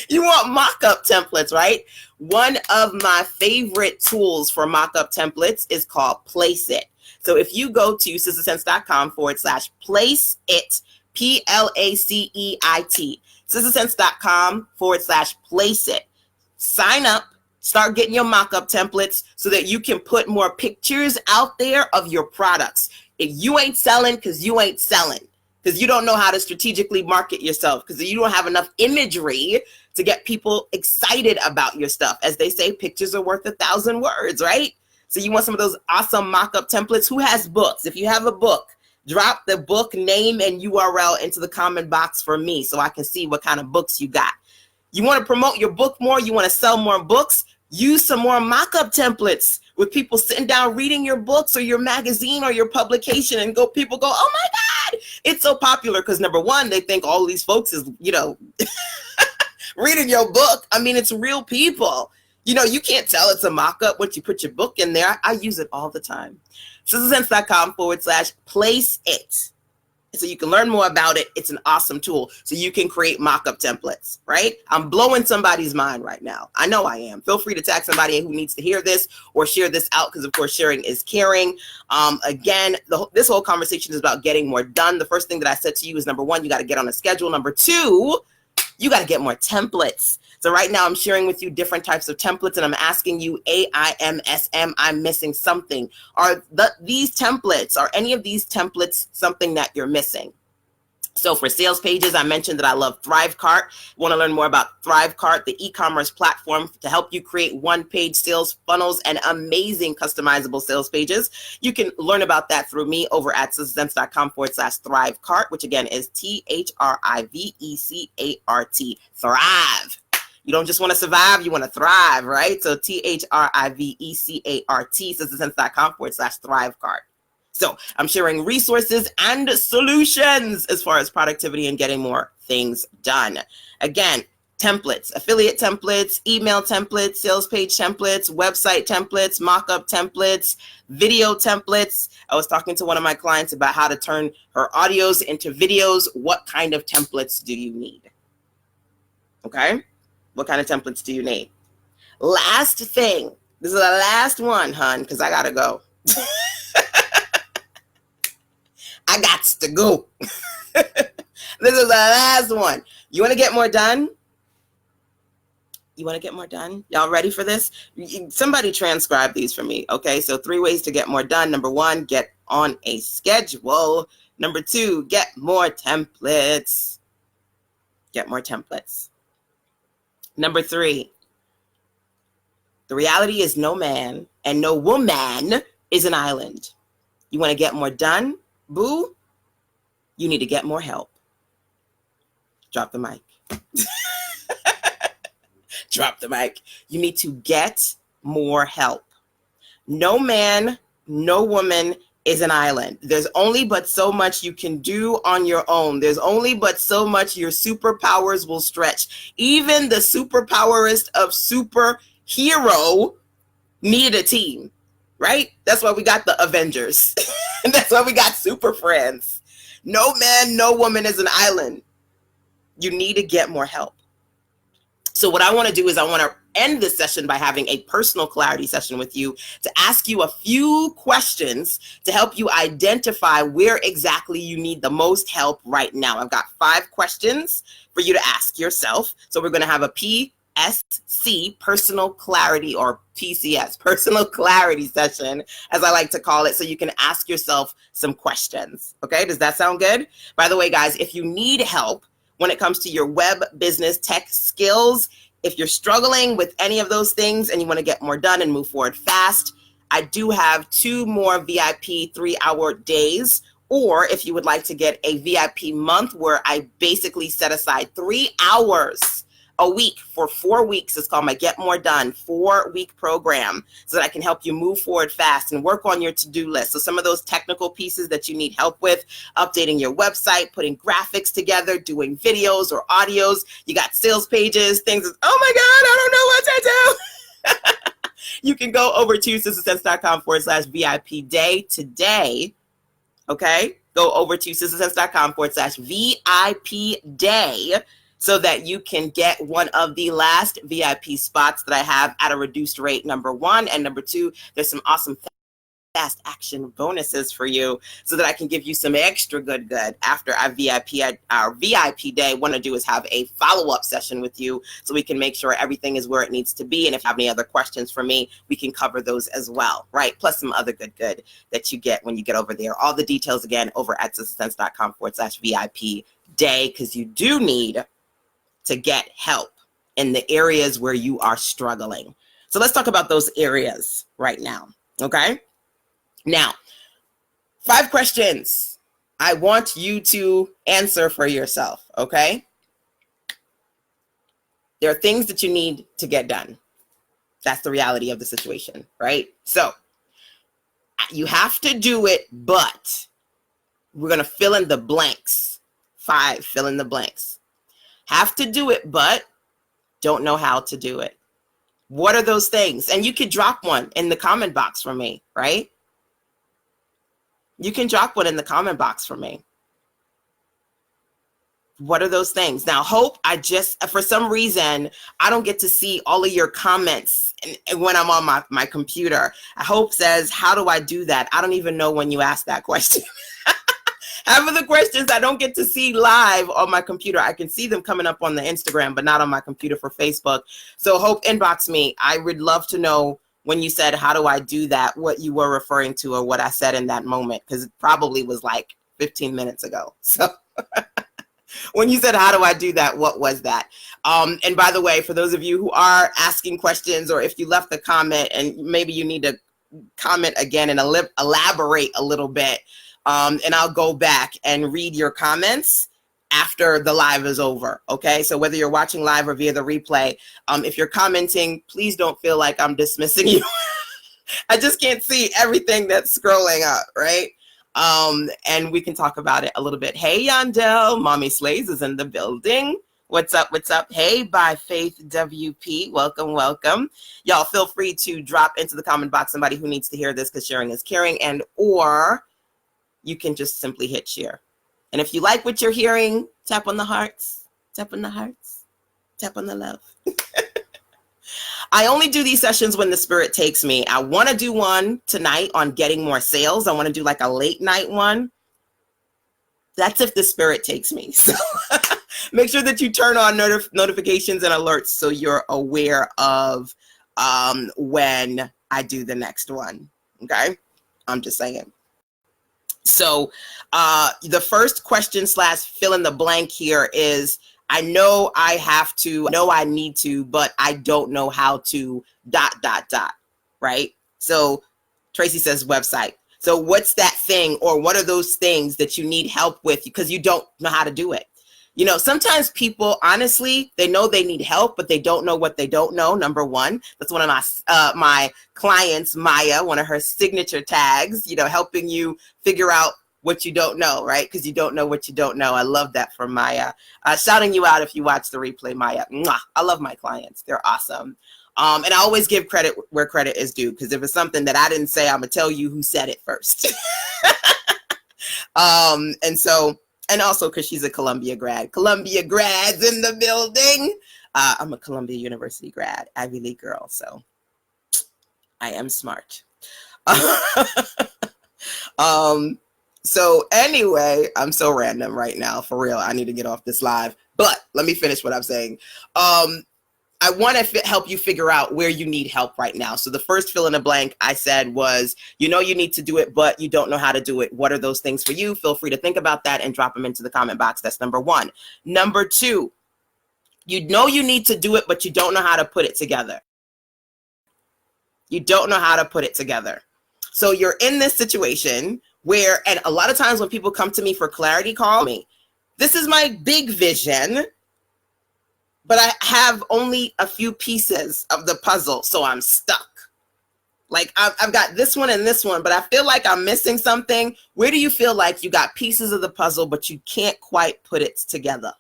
You want mock-up templates, right? One of my favorite tools for mock-up templates is called Place It. So if you go to sistersense.com/place it, PLACEIT. sistersense.com/place it. Sign up, start getting your mock-up templates so that you can put more pictures out there of your products. If you ain't selling, because you ain't selling, because you don't know how to strategically market yourself, because you don't have enough imagery to get people excited about your stuff. As they say, pictures are worth 1,000 words, right? So you want some of those awesome mock-up templates. Who has books? If you have a book, drop the book name and URL into the comment box for me so I can see what kind of books you got. You want to promote your book more? You want to sell more books? Use some more mock-up templates with people sitting down reading your books or your magazine or your publication, and people go, oh my God, it's so popular. Because number one, they think all these folks is, reading your book. I mean, it's real people. You can't tell it's a mock-up once you put your book in there. I use it all the time. sistersense.com/place it. So you can learn more about it. It's an awesome tool. So you can create mock-up templates, right? I'm blowing somebody's mind right now. I know I am. Feel free to tag somebody who needs to hear this or share this out, because of course sharing is caring. Again, this whole conversation is about getting more done. The first thing that I said to you is, number one, you got to get on a schedule. Number two, you got to get more templates. So right now I'm sharing with you different types of templates, and I'm asking you, I'm missing something. Are these templates, are any of these templates something that you're missing? So for sales pages, I mentioned that I love ThriveCart. Want to learn more about ThriveCart, the e-commerce platform to help you create one-page sales funnels and amazing customizable sales pages. You can learn about that through me over at sistersense.com/ThriveCart, which again is THRIVECART. Thrive. You don't just want to survive, you want to thrive, right? So THRIVECART, sistersense.com/ThriveCart. So I'm sharing resources and solutions as far as productivity and getting more things done. Again, templates, affiliate templates, email templates, sales page templates, website templates, mock-up templates, video templates. I was talking to one of my clients about how to turn her audios into videos. What kind of templates do you need? Okay? What kind of templates do you need? Last thing. This is the last one, hun, because I got to go. I got to go. This is the last one. You want to get more done? You want to get more done? Y'all ready for this? Somebody transcribe these for me. Okay, so 3 ways to get more done. Number 1, get on a schedule. Number 2, get more templates. Get more templates. Number 3, the reality is no man and no woman is an island. You want to get more done? Boo, you need to get more help. Drop the mic. Drop the mic. You need to get more help. No man, no woman is an island. There's only but so much you can do on your own. There's only but so much your superpowers will stretch. Even the superpowerest of superhero needed a team, right? That's why we got the Avengers. And that's why we got super friends. No man, no woman is an island. You need to get more help. So what I want to do is I want to end this session by having a personal clarity session with you to ask you a few questions to help you identify where exactly you need the most help right now. I've got 5 questions for you to ask yourself. So we're going to have a PSC, personal clarity, or PCS, personal clarity session, as I like to call it, so you can ask yourself some questions. Okay, does that sound good? By the way, guys, if you need help when it comes to your web business tech skills, if you're struggling with any of those things and you want to get more done and move forward fast, I do have 2 more VIP 3-hour days. Or if you would like to get a VIP month where I basically set aside 3 hours a week for 4 weeks. It's called my Get More Done 4-week program, so that I can help you move forward fast and work on your to-do list. So some of those technical pieces that you need help with, updating your website, putting graphics together, doing videos or audios. You got sales pages, things. Oh my God, I don't know what to do. You can go over to sistersense.com/VIP day today. Okay, go over to sistersense.com/VIP day, so that you can get one of the last VIP spots that I have at a reduced rate, number 1. And number 2, there's some awesome fast action bonuses for you so that I can give you some extra good after our VIP day. Want to do is have a follow-up session with you so we can make sure everything is where it needs to be. And if you have any other questions for me, we can cover those as well, right? Plus some other good that you get when you get over there. All the details again over at sistersense.com/VIP day, because you do need to get help in the areas where you are struggling. So let's talk about those areas right now, okay? Now, 5 questions I want you to answer for yourself, okay? There are things that you need to get done. That's the reality of the situation, right? So you have to do it, but we're going to fill in the blanks. 5, fill in the blanks. Have to do it, but don't know how to do it. What are those things? And you could drop one in the comment box for me, right? You can drop one in the comment box for me. What are those things? Now, Hope, for some reason, I don't get to see all of your comments when I'm on my computer. Hope says, how do I do that? I don't even know when you asked that question. Half of the questions I don't get to see live on my computer. I can see them coming up on the Instagram, but not on my computer for Facebook. So Hope, inbox me. I would love to know when you said, how do I do that, what you were referring to or what I said in that moment, because it probably was like 15 minutes ago. So when you said, how do I do that, what was that? And by the way, for those of you who are asking questions, or if you left a comment and maybe you need to comment again and elaborate a little bit, and I'll go back and read your comments after the live is over, okay? So whether you're watching live or via the replay, if you're commenting, please don't feel like I'm dismissing you. I just can't see everything that's scrolling up, right? And we can talk about it a little bit. Hey, Yandel, Mommy Slays is in the building. What's up, what's up? Hey, by Faith WP, welcome, welcome. Y'all feel free to drop into the comment box somebody who needs to hear this, because sharing is caring, and or you can just simply hit share. And if you like what you're hearing, tap on the hearts, tap on the hearts, tap on the love. I only do these sessions when the spirit takes me. I want to do one tonight on getting more sales. I want to do like a late night one. That's if the spirit takes me. So make sure that you turn on notifications and alerts so you're aware of when I do the next one. Okay? I'm just saying. So the first question / fill in the blank here is, I know I have to, I know I need to, but I don't know how to ... right? So Tracy says website. So what's that thing, or what are those things that you need help with because you don't know how to do it? You know, sometimes people, honestly, they know they need help, but they don't know what they don't know, number one. That's one of my clients, Maya, one of her signature tags, you know, helping you figure out what you don't know, right? Because you don't know what you don't know. I love that from Maya. Shouting you out if you watch the replay, Maya. Mwah. I love my clients. They're awesome. And I always give credit where credit is due, because if it's something that I didn't say, I'm going to tell you who said it first. And also because she's a Columbia grad. Columbia grads in the building. I'm a Columbia University grad, Ivy League girl, so I am smart. So anyway, I'm so random right now, for real. I need to get off this live, but let me finish what I'm saying. I want to help you figure out where you need help right now. So the first fill in a blank I said was, you know you need to do it, but you don't know how to do it. What are those things for you? Feel free to think about that and drop them into the comment box. That's number one. Number two, you know you need to do it, but you don't know how to put it together. You don't know how to put it together. So you're in this situation where, and a lot of times when people come to me for clarity, call me. This is my big vision, but I have only a few pieces of the puzzle, so I'm stuck. Like I've got this one and this one, but I feel like I'm missing something. Where do you feel like you got pieces of the puzzle, but you can't quite put it together?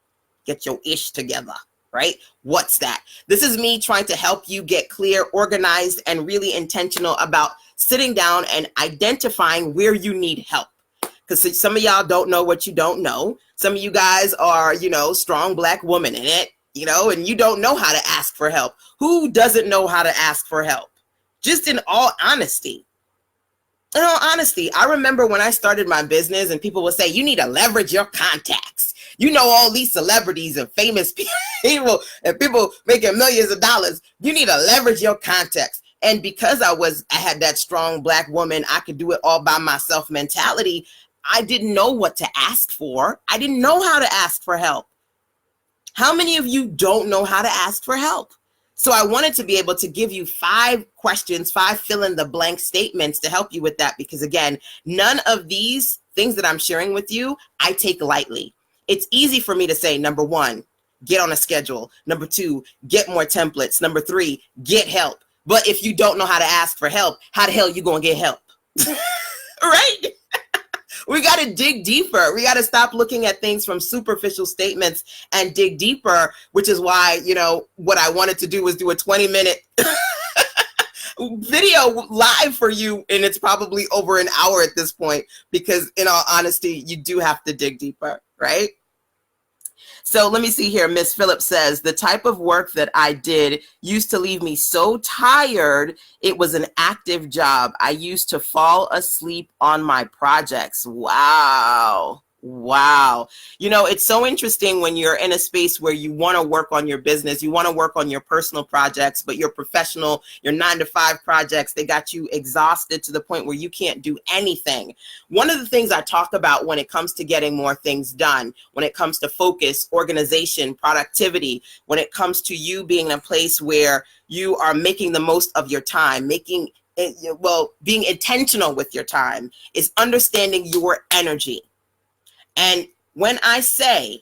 Get your ish together, right? What's that? This is me trying to help you get clear, organized, and really intentional about sitting down and identifying where you need help. Because some of y'all don't know what you don't know. Some of you guys are, you know, strong Black woman in it. You know, and you don't know how to ask for help. Who doesn't know how to ask for help? Just in all honesty. In all honesty, I remember when I started my business and people would say, you need to leverage your contacts. You know, all these celebrities and famous people and people making millions of dollars. You need to leverage your contacts. And because I had that strong Black woman, I could do it all by myself mentality. I didn't know what to ask for. I didn't know how to ask for help. How many of you don't know how to ask for help? So I wanted to be able to give you 5 questions, 5 fill in the blank statements to help you with that. Because again, none of these things that I'm sharing with you, I take lightly. It's easy for me to say, number 1, get on a schedule. Number 2, get more templates. Number 3, get help. But if you don't know how to ask for help, how the hell are you going to get help? Right? We got to dig deeper. We got to stop looking at things from superficial statements and dig deeper, which is why, you know, what I wanted to do was do a 20-minute video live for you. And it's probably over an hour at this point, because in all honesty, you do have to dig deeper, right? So let me see here. Miss Phillips says, the type of work that I did used to leave me so tired. It was an active job. I used to fall asleep on my projects. Wow. Wow. You know, it's so interesting when you're in a space where you want to work on your business, you want to work on your personal projects, but your professional, your 9-to-5 projects, they got you exhausted to the point where you can't do anything. One of the things I talk about when it comes to getting more things done, when it comes to focus, organization, productivity, when it comes to you being in a place where you are making the most of your time, being intentional with your time, is understanding your energy. And when I say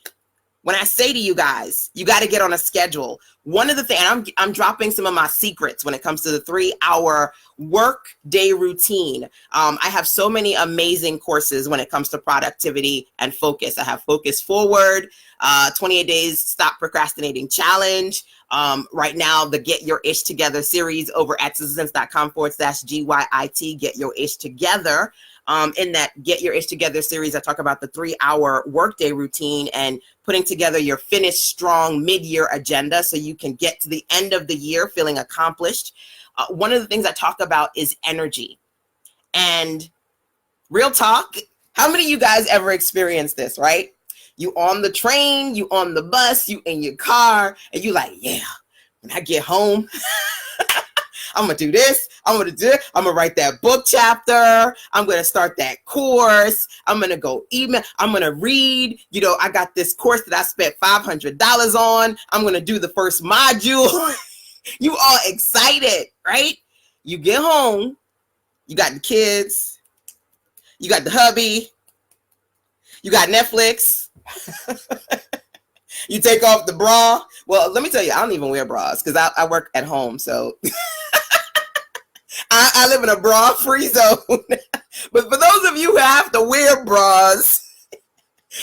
to you guys, you got to get on a schedule. One of the things, I'm dropping some of my secrets when it comes to the 3-hour work day routine. I have so many amazing courses when it comes to productivity and focus. I have Focus Forward, 28 Days Stop Procrastinating Challenge. Right now, the Get Your Ish Together series over at sistersense.com/GYIT, Get Your Ish Together. In that Get Your Ish Together series, I talk about the 3-hour workday routine and putting together your finish strong mid-year agenda so you can get to the end of the year feeling accomplished. One of the things I talk about is energy. And real talk, how many of you guys ever experienced this, right? You on the train, you on the bus, you in your car, and you like, yeah, when I get home, I'm going to do this. I'm going to do it. I'm going to write that book chapter. I'm going to start that course. I'm going to go email. I'm going to read. You know, I got this course that I spent $500 on. I'm going to do the first module. You all excited, right? You get home. You got the kids. You got the hubby. You got Netflix. You take off the bra. Well, let me tell you, I don't even wear bras because I work at home. So I live in a bra-free zone. But for those of you who have to wear bras,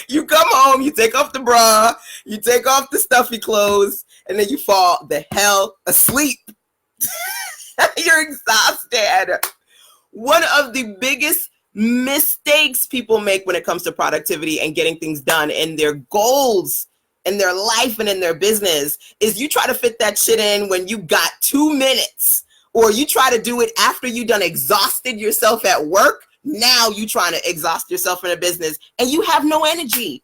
you come home, you take off the bra, you take off the stuffy clothes, and then you fall the hell asleep. You're exhausted. One of the biggest mistakes people make when it comes to productivity and getting things done and their goals in their life and in their business is you try to fit that shit in when you got 2 minutes. Or you try to do it after you done exhausted yourself at work. Now you trying to exhaust yourself in a business and you have no energy.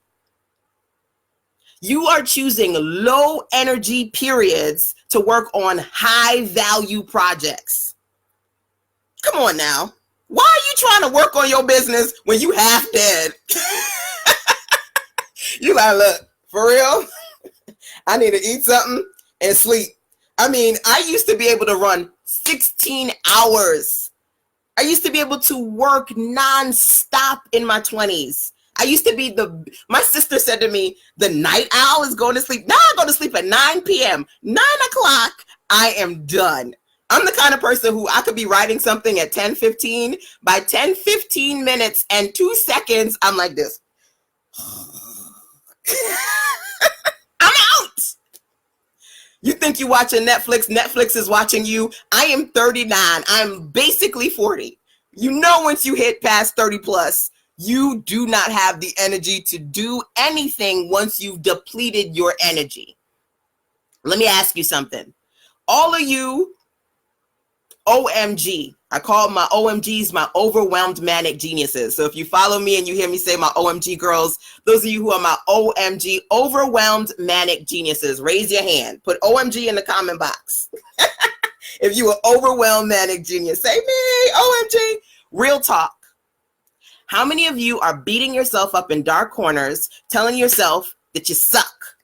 You are choosing low energy periods to work on high value projects. Come on now. Why are you trying to work on your business when you half dead? You like, look, for real, I need to eat something and sleep. I mean, I used to be able to run 16 hours. I used to be able to work nonstop in my 20s. I used to be my sister said to me, the night owl is going to sleep. Now I go to sleep at 9 p.m. 9 o'clock, I am done. I'm the kind of person who I could be writing something at 10:15. By 10:15 minutes and 2 seconds, I'm like this. I'm out. You think you're watching Netflix. Netflix is watching you. I am 39. I'm basically 40. You know, once you hit past 30 plus, you do not have the energy to do anything once you've depleted your energy. Let me ask you something. All of you OMG. I call my OMGs my overwhelmed manic geniuses. So if you follow me and you hear me say my OMG girls, those of you who are my OMG overwhelmed manic geniuses, raise your hand. Put OMG in the comment box. If you are overwhelmed manic genius, say me, OMG. Real talk. How many of you are beating yourself up in dark corners, telling yourself that you suck?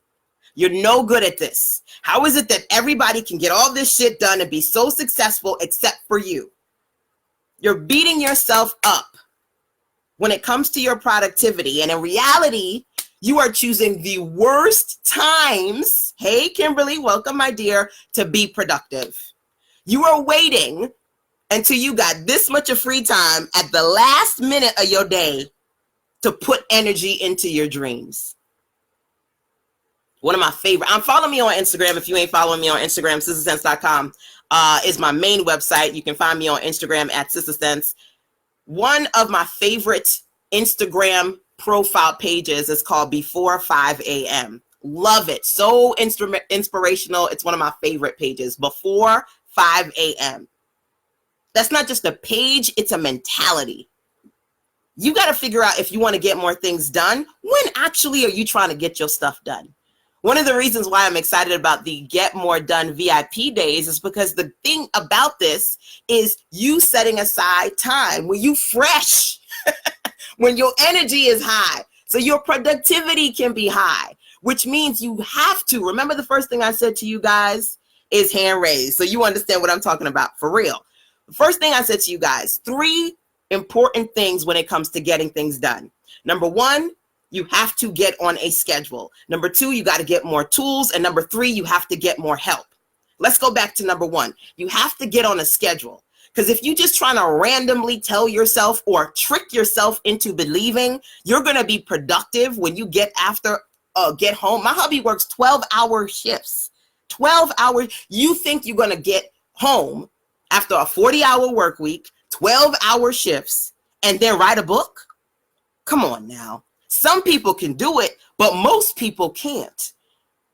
You're no good at this. How is it that everybody can get all this shit done and be so successful except for you? You're beating yourself up when it comes to your productivity. And in reality, you are choosing the worst times. Hey, Kimberly, welcome, my dear, to be productive. You are waiting until you got this much of free time at the last minute of your day to put energy into your dreams. One of my favorite, follow me on Instagram. If you ain't following me on Instagram, sistersense.com is my main website. You can find me on Instagram at sistersense. One of my favorite Instagram profile pages is called Before 5 a.m. Love it. So inspirational. It's one of my favorite pages, Before 5 a.m. That's not just a page, it's a mentality. You got to figure out if you want to get more things done. When actually are you trying to get your stuff done? One of the reasons why I'm excited about the Get More Done VIP days is because the thing about this is you setting aside time when you fresh, when your energy is high, so your productivity can be high, which means you have to. Remember the first thing I said to you guys is hand raised, so you understand what I'm talking about for real. The first thing I said to you guys, 3 important things when it comes to getting things done. Number 1, you have to get on a schedule. Number 2, you got to get more tools. And number 3, you have to get more help. Let's go back to number 1. You have to get on a schedule. Because if you just trying to randomly tell yourself or trick yourself into believing you're going to be productive when you get home. My hubby works 12-hour shifts. 12 hours. You think you're going to get home after a 40-hour work week, 12-hour shifts, and then write a book? Come on now. Some people can do it, but most people can't,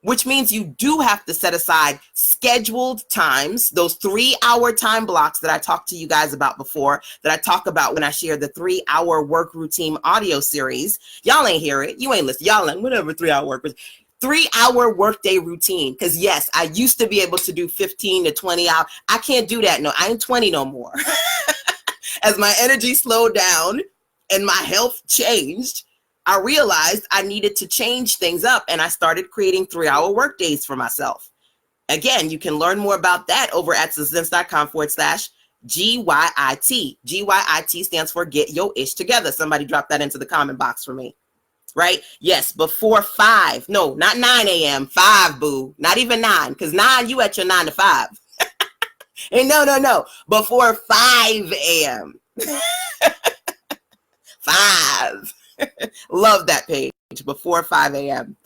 which means you do have to set aside scheduled times, those 3-hour time blocks that I talked to you guys about before, that I talk about when I share the 3-hour work routine audio series. Y'all ain't hear it. You ain't listen. Y'all ain't, whatever 3-hour work routine. 3-hour workday routine. Because yes, I used to be able to do 15 to 20 hours. I can't do that. No, I ain't 20 no more. As my energy slowed down and my health changed, I realized I needed to change things up, and I started creating 3-hour work days for myself. Again, you can learn more about that over at sistersense.com/GYIT. GYIT stands for Get Your Ish Together. Somebody drop that into the comment box for me, right? Yes, before 5. No, not 9 a.m. 5, boo. Not even 9, because 9, you at your 9 to 5. And no. Before 5 a.m. 5. Love that page, Before 5 a.m.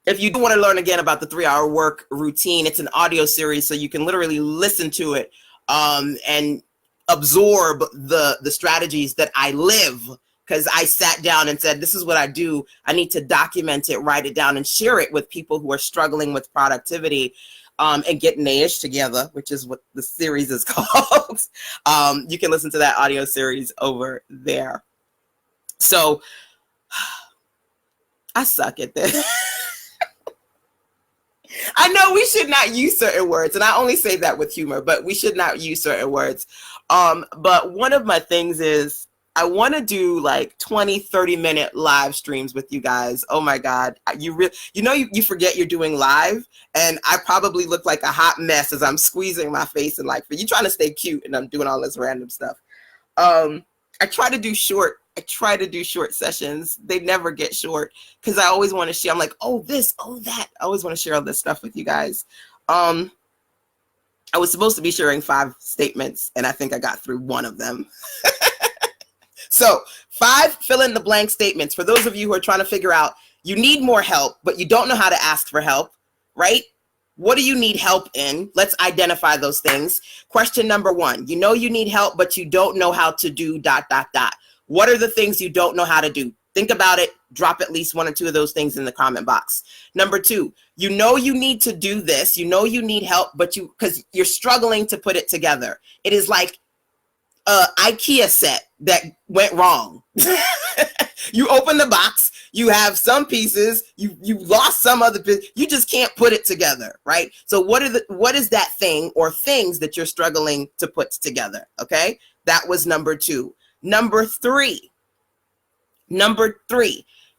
If you do want to learn again about the 3-hour work routine, it's an audio series, so you can literally listen to it and absorb the strategies that I live, because I sat down and said, this is what I do. I need to document it, write it down, and share it with people who are struggling with productivity. And getting their ish together, which is what the series is called. You can listen to that audio series over there. So I suck at this. I know we should not use certain words, and I only say that with humor, but we should not use certain words. But one of my things is I want to do like 20, 30-minute live streams with you guys. Oh my God. You forget you're doing live, and I probably look like a hot mess as I'm squeezing my face and like, you trying to stay cute and I'm doing all this random stuff. I try to do short sessions. They never get short because I always want to share. I'm like, oh, this, oh, that. I always want to share all this stuff with you guys. I was supposed to be sharing 5 statements, and I think I got through 1 of them. So 5 fill in the blank statements. For those of you who are trying to figure out, you need more help, but you don't know how to ask for help, right? What do you need help in? Let's identify those things. Question number 1, you know you need help, but you don't know how to do ... What are the things you don't know how to do? Think about it. Drop at least one or two of those things in the comment box. Number 2, you know you need to do this. You know you need help, but because you're struggling to put it together. It is like a IKEA set that went wrong. You open the box, you have some pieces, you lost some other pieces, you just can't put it together, right? So what is that thing or things that you're struggling to put together? Okay, that was number 2. Number 3,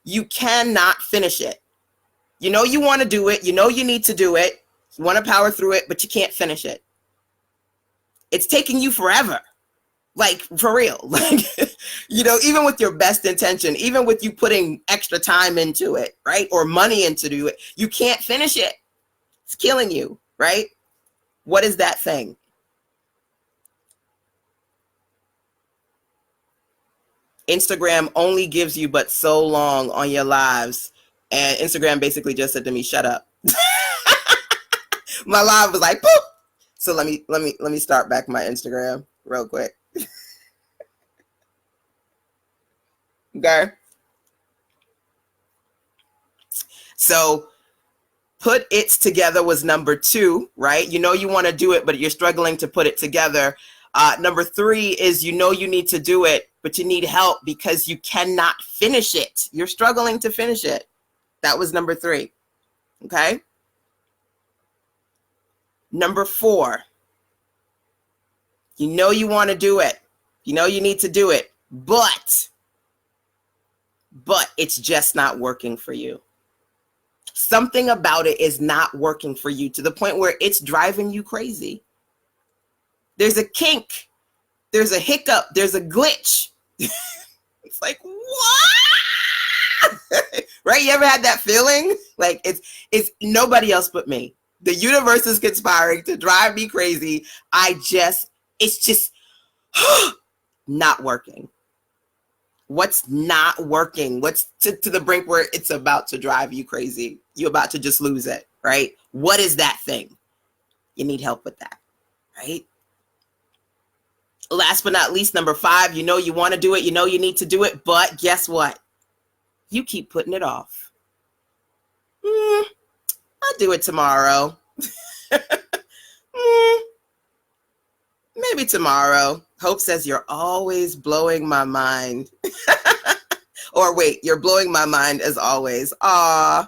you cannot finish it. You know you want to do it, you know you need to do it, you want to power through it, but you can't finish it. It's taking you forever. Like, for real. Like, you know, even with your best intention, even with you putting extra time into it, right? Or money into do it, you can't finish it. It's killing you, right? What is that thing? Instagram only gives you but so long on your lives. And Instagram basically just said to me, shut up. My live was like, boop. So let me start back my Instagram real quick. Okay. So put it together was number 2, right? You know you want to do it, but you're struggling to put it together. Number 3 is you know you need to do it, but you need help because you cannot finish it. You're struggling to finish it. That was number 3. Okay. Number 4, you know you want to do it. You know you need to do it, but it's just not working for you. Something about it is not working for you to the point where it's driving you crazy. There's a kink, there's a hiccup, there's a glitch. It's like, what? Right? You ever had that feeling? Like it's nobody else but me. The universe is conspiring to drive me crazy. It's just not working. What's not working? What's to the brink where it's about to drive you crazy? You're about to just lose it, right? What is that thing? You need help with that, right? Last but not least, number 5, you know you want to do it, you know you need to do it, but guess what? You keep putting it off. I'll do it tomorrow. Maybe tomorrow. Hope says you're always blowing my mind. Or wait, you're blowing my mind as always. Aw,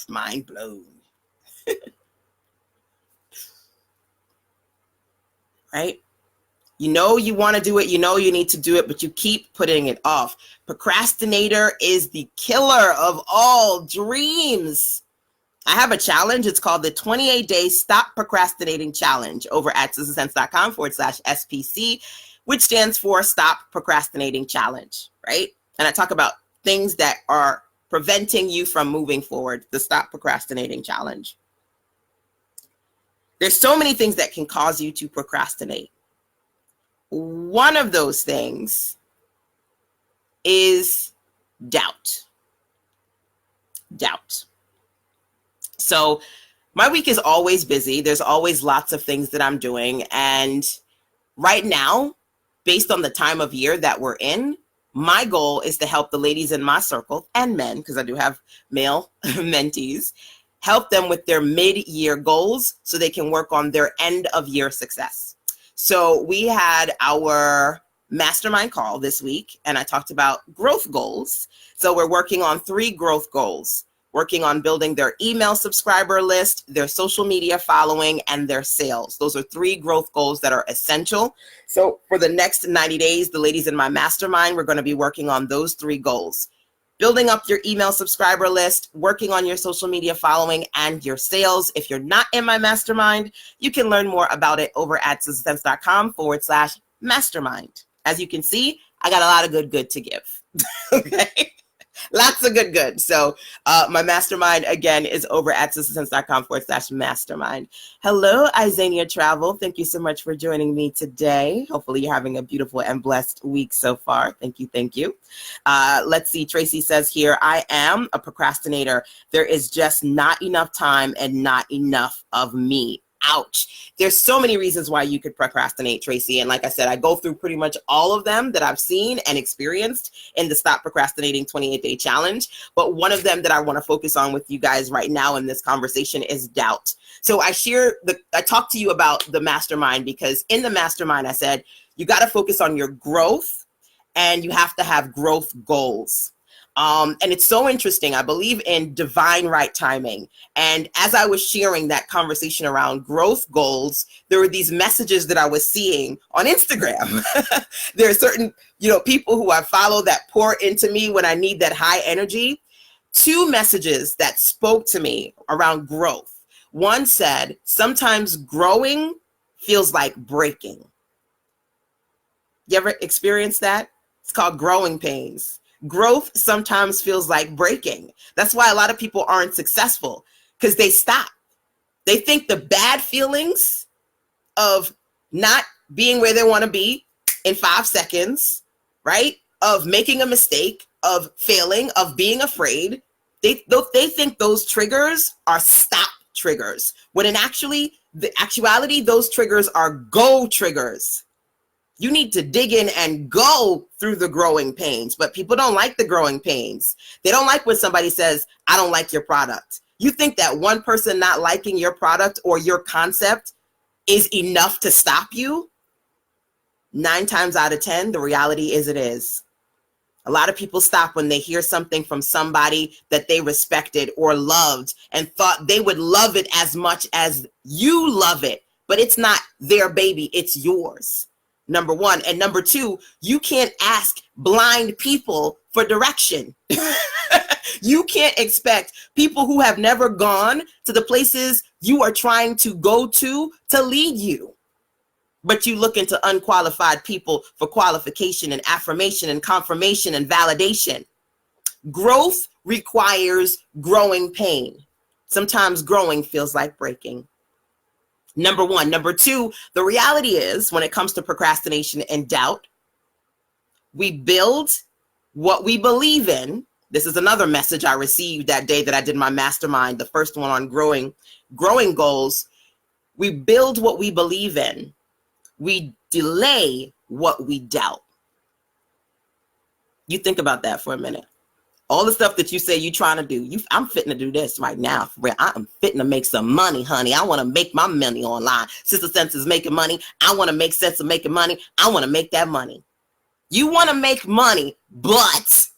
mind blown. Right? You know you want to do it, you know you need to do it, but you keep putting it off. Procrastinator is the killer of all dreams. I have a challenge. It's called the 28-Day Stop Procrastinating Challenge over at sistersense.com/SPC, which stands for Stop Procrastinating Challenge, right? And I talk about things that are preventing you from moving forward, the Stop Procrastinating Challenge. There's so many things that can cause you to procrastinate. One of those things is doubt. Doubt. So my week is always busy. There's always lots of things that I'm doing. And right now, based on the time of year that we're in, my goal is to help the ladies in my circle and men, because I do have male mentees, help them with their mid-year goals so they can work on their end-of-year success. So we had our mastermind call this week, and I talked about growth goals. So we're working on 3 growth goals. Working on building their email subscriber list, their social media following, and their sales. Those are 3 growth goals that are essential. So for the next 90 days, the ladies in my mastermind, we're going to be working on those 3 goals. Building up your email subscriber list, working on your social media following, and your sales. If you're not in my mastermind, you can learn more about it over at sistersense.com/mastermind. As you can see, I got a lot of good to give. Okay. Lots of good. So my mastermind, again, is over at sistersense.com/mastermind. Hello, Isania Travel. Thank you so much for joining me today. Hopefully you're having a beautiful and blessed week so far. Thank you. Let's see. Tracy says here, I am a procrastinator. There is just not enough time and not enough of me. ouch. There's so many reasons why you could procrastinate, Tracy. And like I said, I go through pretty much all of them that I've seen and experienced in the Stop Procrastinating 28-Day Challenge. But one of them that I want to focus on with you guys right now in this conversation is doubt. So I talked to you about the mastermind because in the mastermind, I said, you got to focus on your growth and you have to have growth goals. And it's so interesting. I believe in divine right timing. And as I was sharing that conversation around growth goals, there were these messages that I was seeing on Instagram. There are certain, people who I follow that pour into me when I need that high energy. 2 messages that spoke to me around growth. One said, sometimes growing feels like breaking. You ever experienced that? It's called growing pains. Growth sometimes feels like breaking. That's why a lot of people aren't successful, because they stop. They think the bad feelings of not being where they want to be in 5 seconds, right? Of making a mistake, of failing, of being afraid. They think those triggers are stop triggers, when in actuality, those triggers are go triggers. You need to dig in and go through the growing pains, but people don't like the growing pains. They don't like when somebody says, I don't like your product. You think that one person not liking your product or your concept is enough to stop you? 9 times out of 10, the reality is it is. A lot of people stop when they hear something from somebody that they respected or loved and thought they would love it as much as you love it, but it's not their baby, it's yours. Number 1. And number 2, you can't ask blind people for direction. You can't expect people who have never gone to the places you are trying to go to lead you. But you look into unqualified people for qualification and affirmation and confirmation and validation. Growth requires growing pain. Sometimes growing feels like breaking. Number 1. Number 2, the reality is when it comes to procrastination and doubt, we build what we believe in. This is another message I received that day that I did my mastermind, the first one on growing goals. We build what we believe in. We delay what we doubt. You think about that for a minute. All the stuff that you say you're trying to do, I'm fitting to do this right now. I'm fitting to make some money, honey. I want to make my money online. Sister Sense is making money. I want to make sense of making money. I want to make that money. You want to make money, but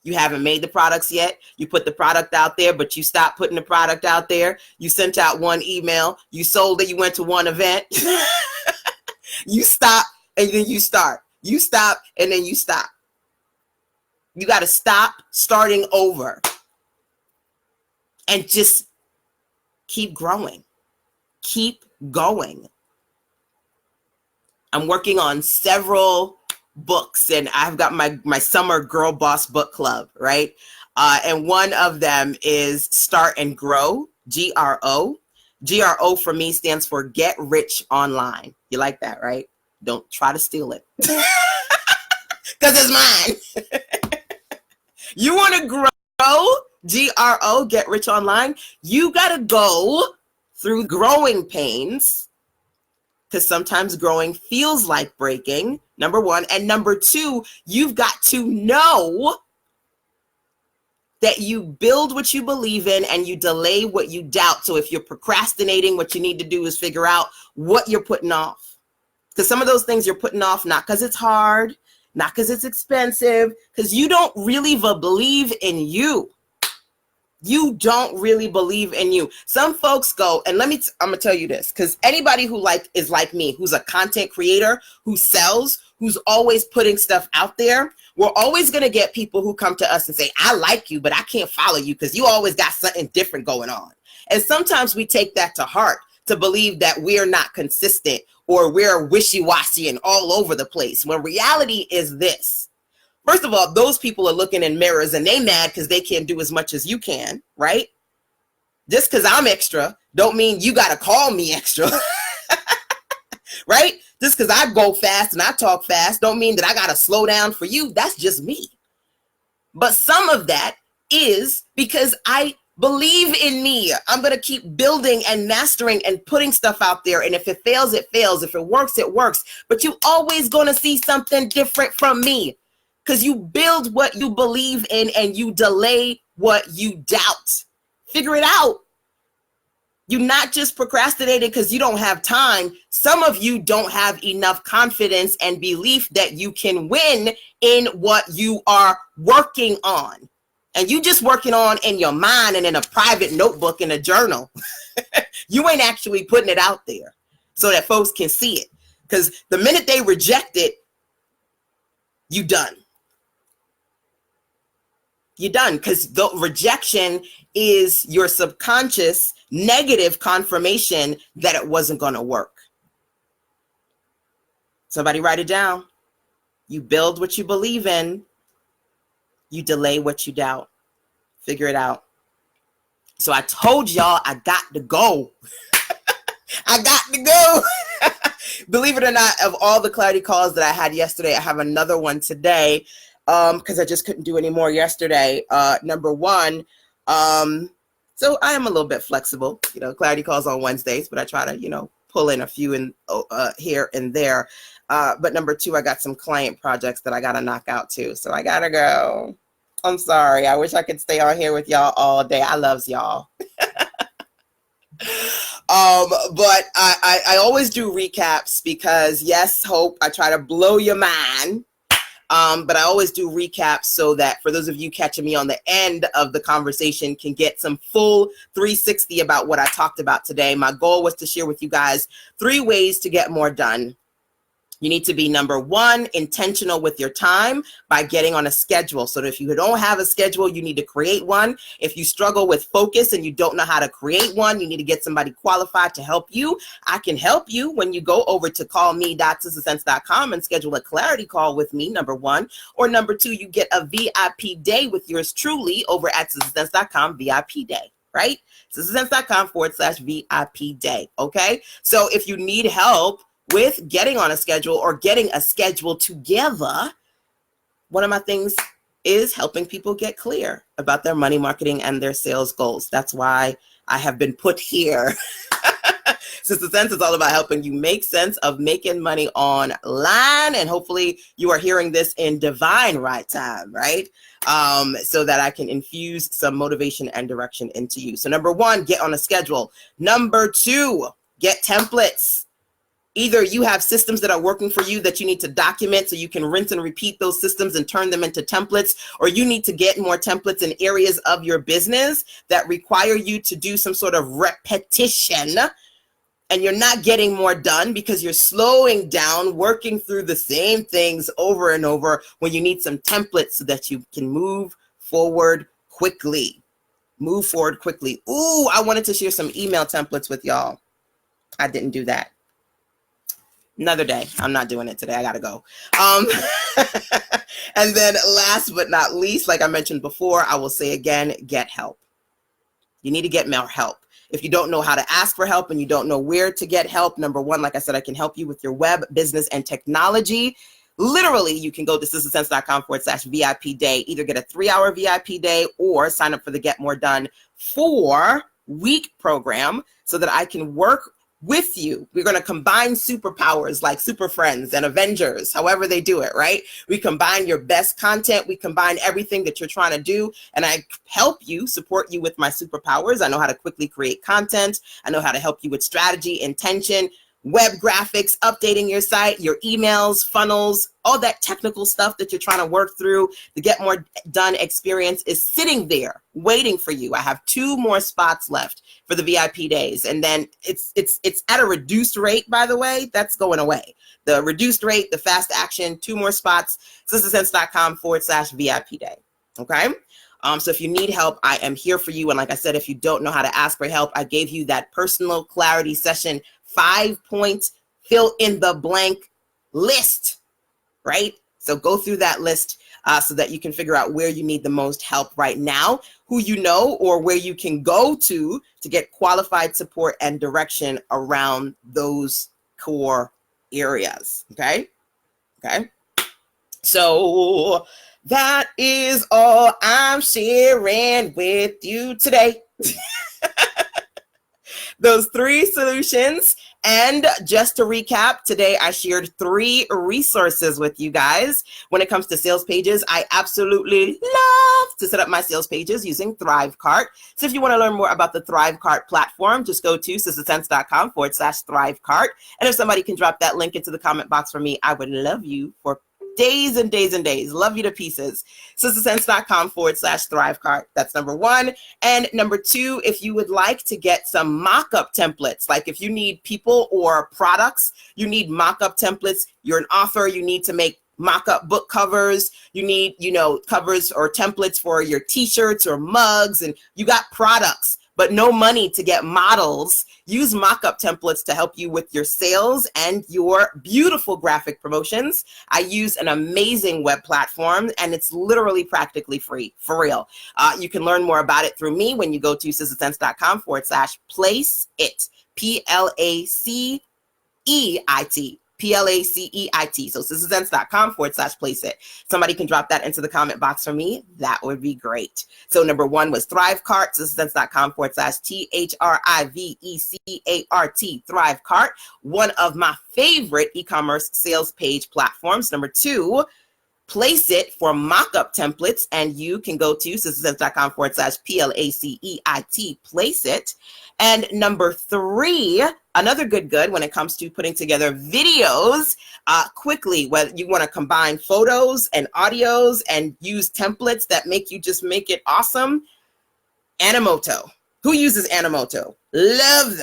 you haven't made the products yet. You put the product out there, but you stopped putting the product out there. You sent out one email. You sold it. You went to one event. You stop and then you start. You stop and then you stop. You got to stop starting over and just keep growing. Keep going. I'm working on several books and I've got my summer girl boss book club, right? And one of them is Start and Grow, GRO. GRO for me stands for Get Rich Online. You like that, right? Don't try to steal it. Because it's mine. You want to grow, GRO, Get Rich Online, you got to go through growing pains, because sometimes growing feels like breaking, number 1. And number 2, you've got to know that you build what you believe in and you delay what you doubt. So if you're procrastinating, what you need to do is figure out what you're putting off. Because some of those things you're putting off, not because it's hard, not because it's expensive, because you don't really believe in you. You don't really believe in you. Some folks go, and I'm going to tell you this, because anybody who is like me, who's a content creator, who sells, who's always putting stuff out there, we're always going to get people who come to us and say, I like you, but I can't follow you because you always got something different going on. And sometimes we take that to heart, to believe that we're not consistent or we're wishy-washy and all over the place, when reality is this. First of all, those people are looking in mirrors and they mad because they can't do as much as you can, right? Just because I'm extra don't mean you got to call me extra, right? Just because I go fast and I talk fast don't mean that I got to slow down for you. That's just me. But some of that is because I Believe in me. I'm going to keep building and mastering and putting stuff out there. And if it fails, it fails. If it works, it works. But you always going to see something different from me because you build what you believe in and you delay what you doubt. Figure it out. You're not just procrastinating because you don't have time. Some of you don't have enough confidence and belief that you can win in what you are working on. And you just working on in your mind and in a private notebook in a journal. You ain't actually putting it out there so that folks can see it. Because the minute they reject it, you done. You're done, because the rejection is your subconscious negative confirmation that it wasn't going to work. Somebody write it down. You build what you believe in. You delay what you doubt. Figure it out. So I told y'all I got to go. I got to go. Believe it or not, of all the clarity calls that I had yesterday, I have another one today because I just couldn't do any more yesterday. Number one, so I am a little bit flexible, clarity calls on Wednesdays, but I try to, pull in a few in here and there. But number two, I got some client projects that I got to knock out too. So I got to go. I'm sorry. I wish I could stay on here with y'all all day. I loves y'all. But I always do recaps because yes, Hope, I try to blow your mind. But I always do recaps so that for those of you catching me on the end of the conversation can get some full 360 about what I talked about today. My goal was to share with you guys 3 ways to get more done. You need to be, number one, intentional with your time by getting on a schedule. So that if you don't have a schedule, you need to create one. If you struggle with focus and you don't know how to create one, you need to get somebody qualified to help you. I can help you when you go over to callme.sistersense.com and schedule a clarity call with me, number one. Or number two, you get a VIP day with yours truly over at sistersense.com VIP day, right? sistersense.com/VIP day, okay? So if you need help with getting on a schedule or getting a schedule together, one of my things is helping people get clear about their money marketing and their sales goals. That's why I have been put here. Sister Sense is all about helping you make sense of making money online. And hopefully you are hearing this in divine right time, right? So that I can infuse some motivation and direction into you. So number one, get on a schedule. Number two, get templates. Either you have systems that are working for you that you need to document so you can rinse and repeat those systems and turn them into templates, or you need to get more templates in areas of your business that require you to do some sort of repetition, and you're not getting more done because you're slowing down, working through the same things over and over when you need some templates so that you can move forward quickly. Move forward quickly. Ooh, I wanted to share some email templates with y'all. I didn't do that. Another day. I'm not doing it today. I gotta go. And then last but not least, like I mentioned before, I will say again, get help. You need to get more help. If you don't know how to ask for help and you don't know where to get help, number one, like I said, I can help you with your web, business, and technology. Literally, you can go to sistersense.com/VIP day, either get a 3-hour VIP day or sign up for the Get More Done 4-week program so that I can work with you. We're going to combine superpowers like Super Friends and Avengers, however they do it, right? We combine your best content. We combine everything that you're trying to do. And I help you, support you with my superpowers. I know how to quickly create content. I know how to help you with strategy, intention, web graphics, updating your site, your emails, funnels, all that technical stuff that you're trying to work through. The Get More Done experience is sitting there waiting for you. I have 2 more spots left for the VIP days. And then it's at a reduced rate, by the way. That's going away. The reduced rate, the fast action, 2 more spots, sistersense.com/VIP day. Okay. So if you need help, I am here for you. And like I said, if you don't know how to ask for help, I gave you that personal clarity session 5-point fill in the blank list, right? So go through that list so that you can figure out where you need the most help right now, who you know, or where you can go to get qualified support and direction around those core areas. Okay. Okay. So that is all I'm sharing with you today. Those 3 solutions. And just to recap, today I shared 3 resources with you guys. When it comes to sales pages, I absolutely love to set up my sales pages using ThriveCart. So if you want to learn more about the ThriveCart platform, just go to sistersense.com/ThriveCart. And if somebody can drop that link into the comment box for me, I would love you for days and days and days. Love you to pieces. sistersense.com/ThriveCart. That's number 1. And number 2, if you would like to get some mock-up templates, like if you need people or products, you need mock-up templates, you're an author, you need to make mock-up book covers, you need, covers or templates for your t-shirts or mugs, and you got products, but no money to get models, use mock-up templates to help you with your sales and your beautiful graphic promotions. I use an amazing web platform, and it's literally practically free, for real. You can learn more about it through me when you go to sistersense.com/placeit, PLACEIT. PLACEIT. So sistersense.com/placeit. Somebody can drop that into the comment box for me. That would be great. So number 1 was ThriveCart, sistersense.com/THRIVECART, ThriveCart, one of my favorite e-commerce sales page platforms. Number 2, Placeit for mock-up templates, and you can go to sistersense.com/PLACEIT, Placeit. And number 3, another good when it comes to putting together videos quickly, whether you want to combine photos and audios and use templates that make it awesome. Animoto. Who uses Animoto? Love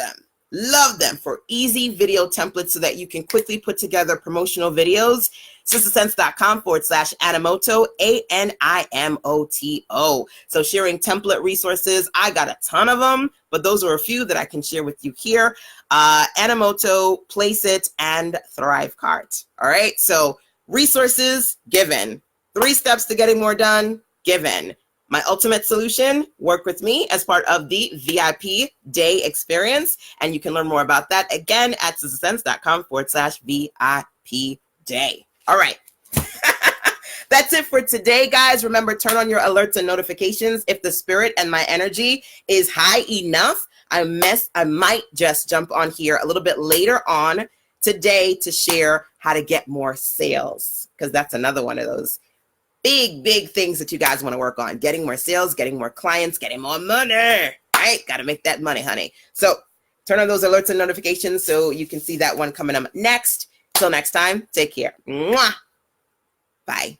them for easy video templates so that you can quickly put together promotional videos. sistersense.com/Animoto, ANIMOTO. So sharing template resources, I got a ton of them, but those are a few that I can share with you here. Animoto, Placeit, and ThriveCart. All right, so resources given. 3 steps to getting more done given. My ultimate solution, work with me as part of the VIP day experience. And you can learn more about that again at sistersense.com/VIP day. All right. That's it for today, guys. Remember, turn on your alerts and notifications. If the spirit and my energy is high enough, I might just jump on here a little bit later on today to share how to get more sales, because that's another one of those big things that you guys want to work on. Getting more sales, getting more clients, getting more money. Right? Got to make that money, honey. So turn on those alerts and notifications so you can see that one coming up next. Till next time, take care. Mwah. Bye.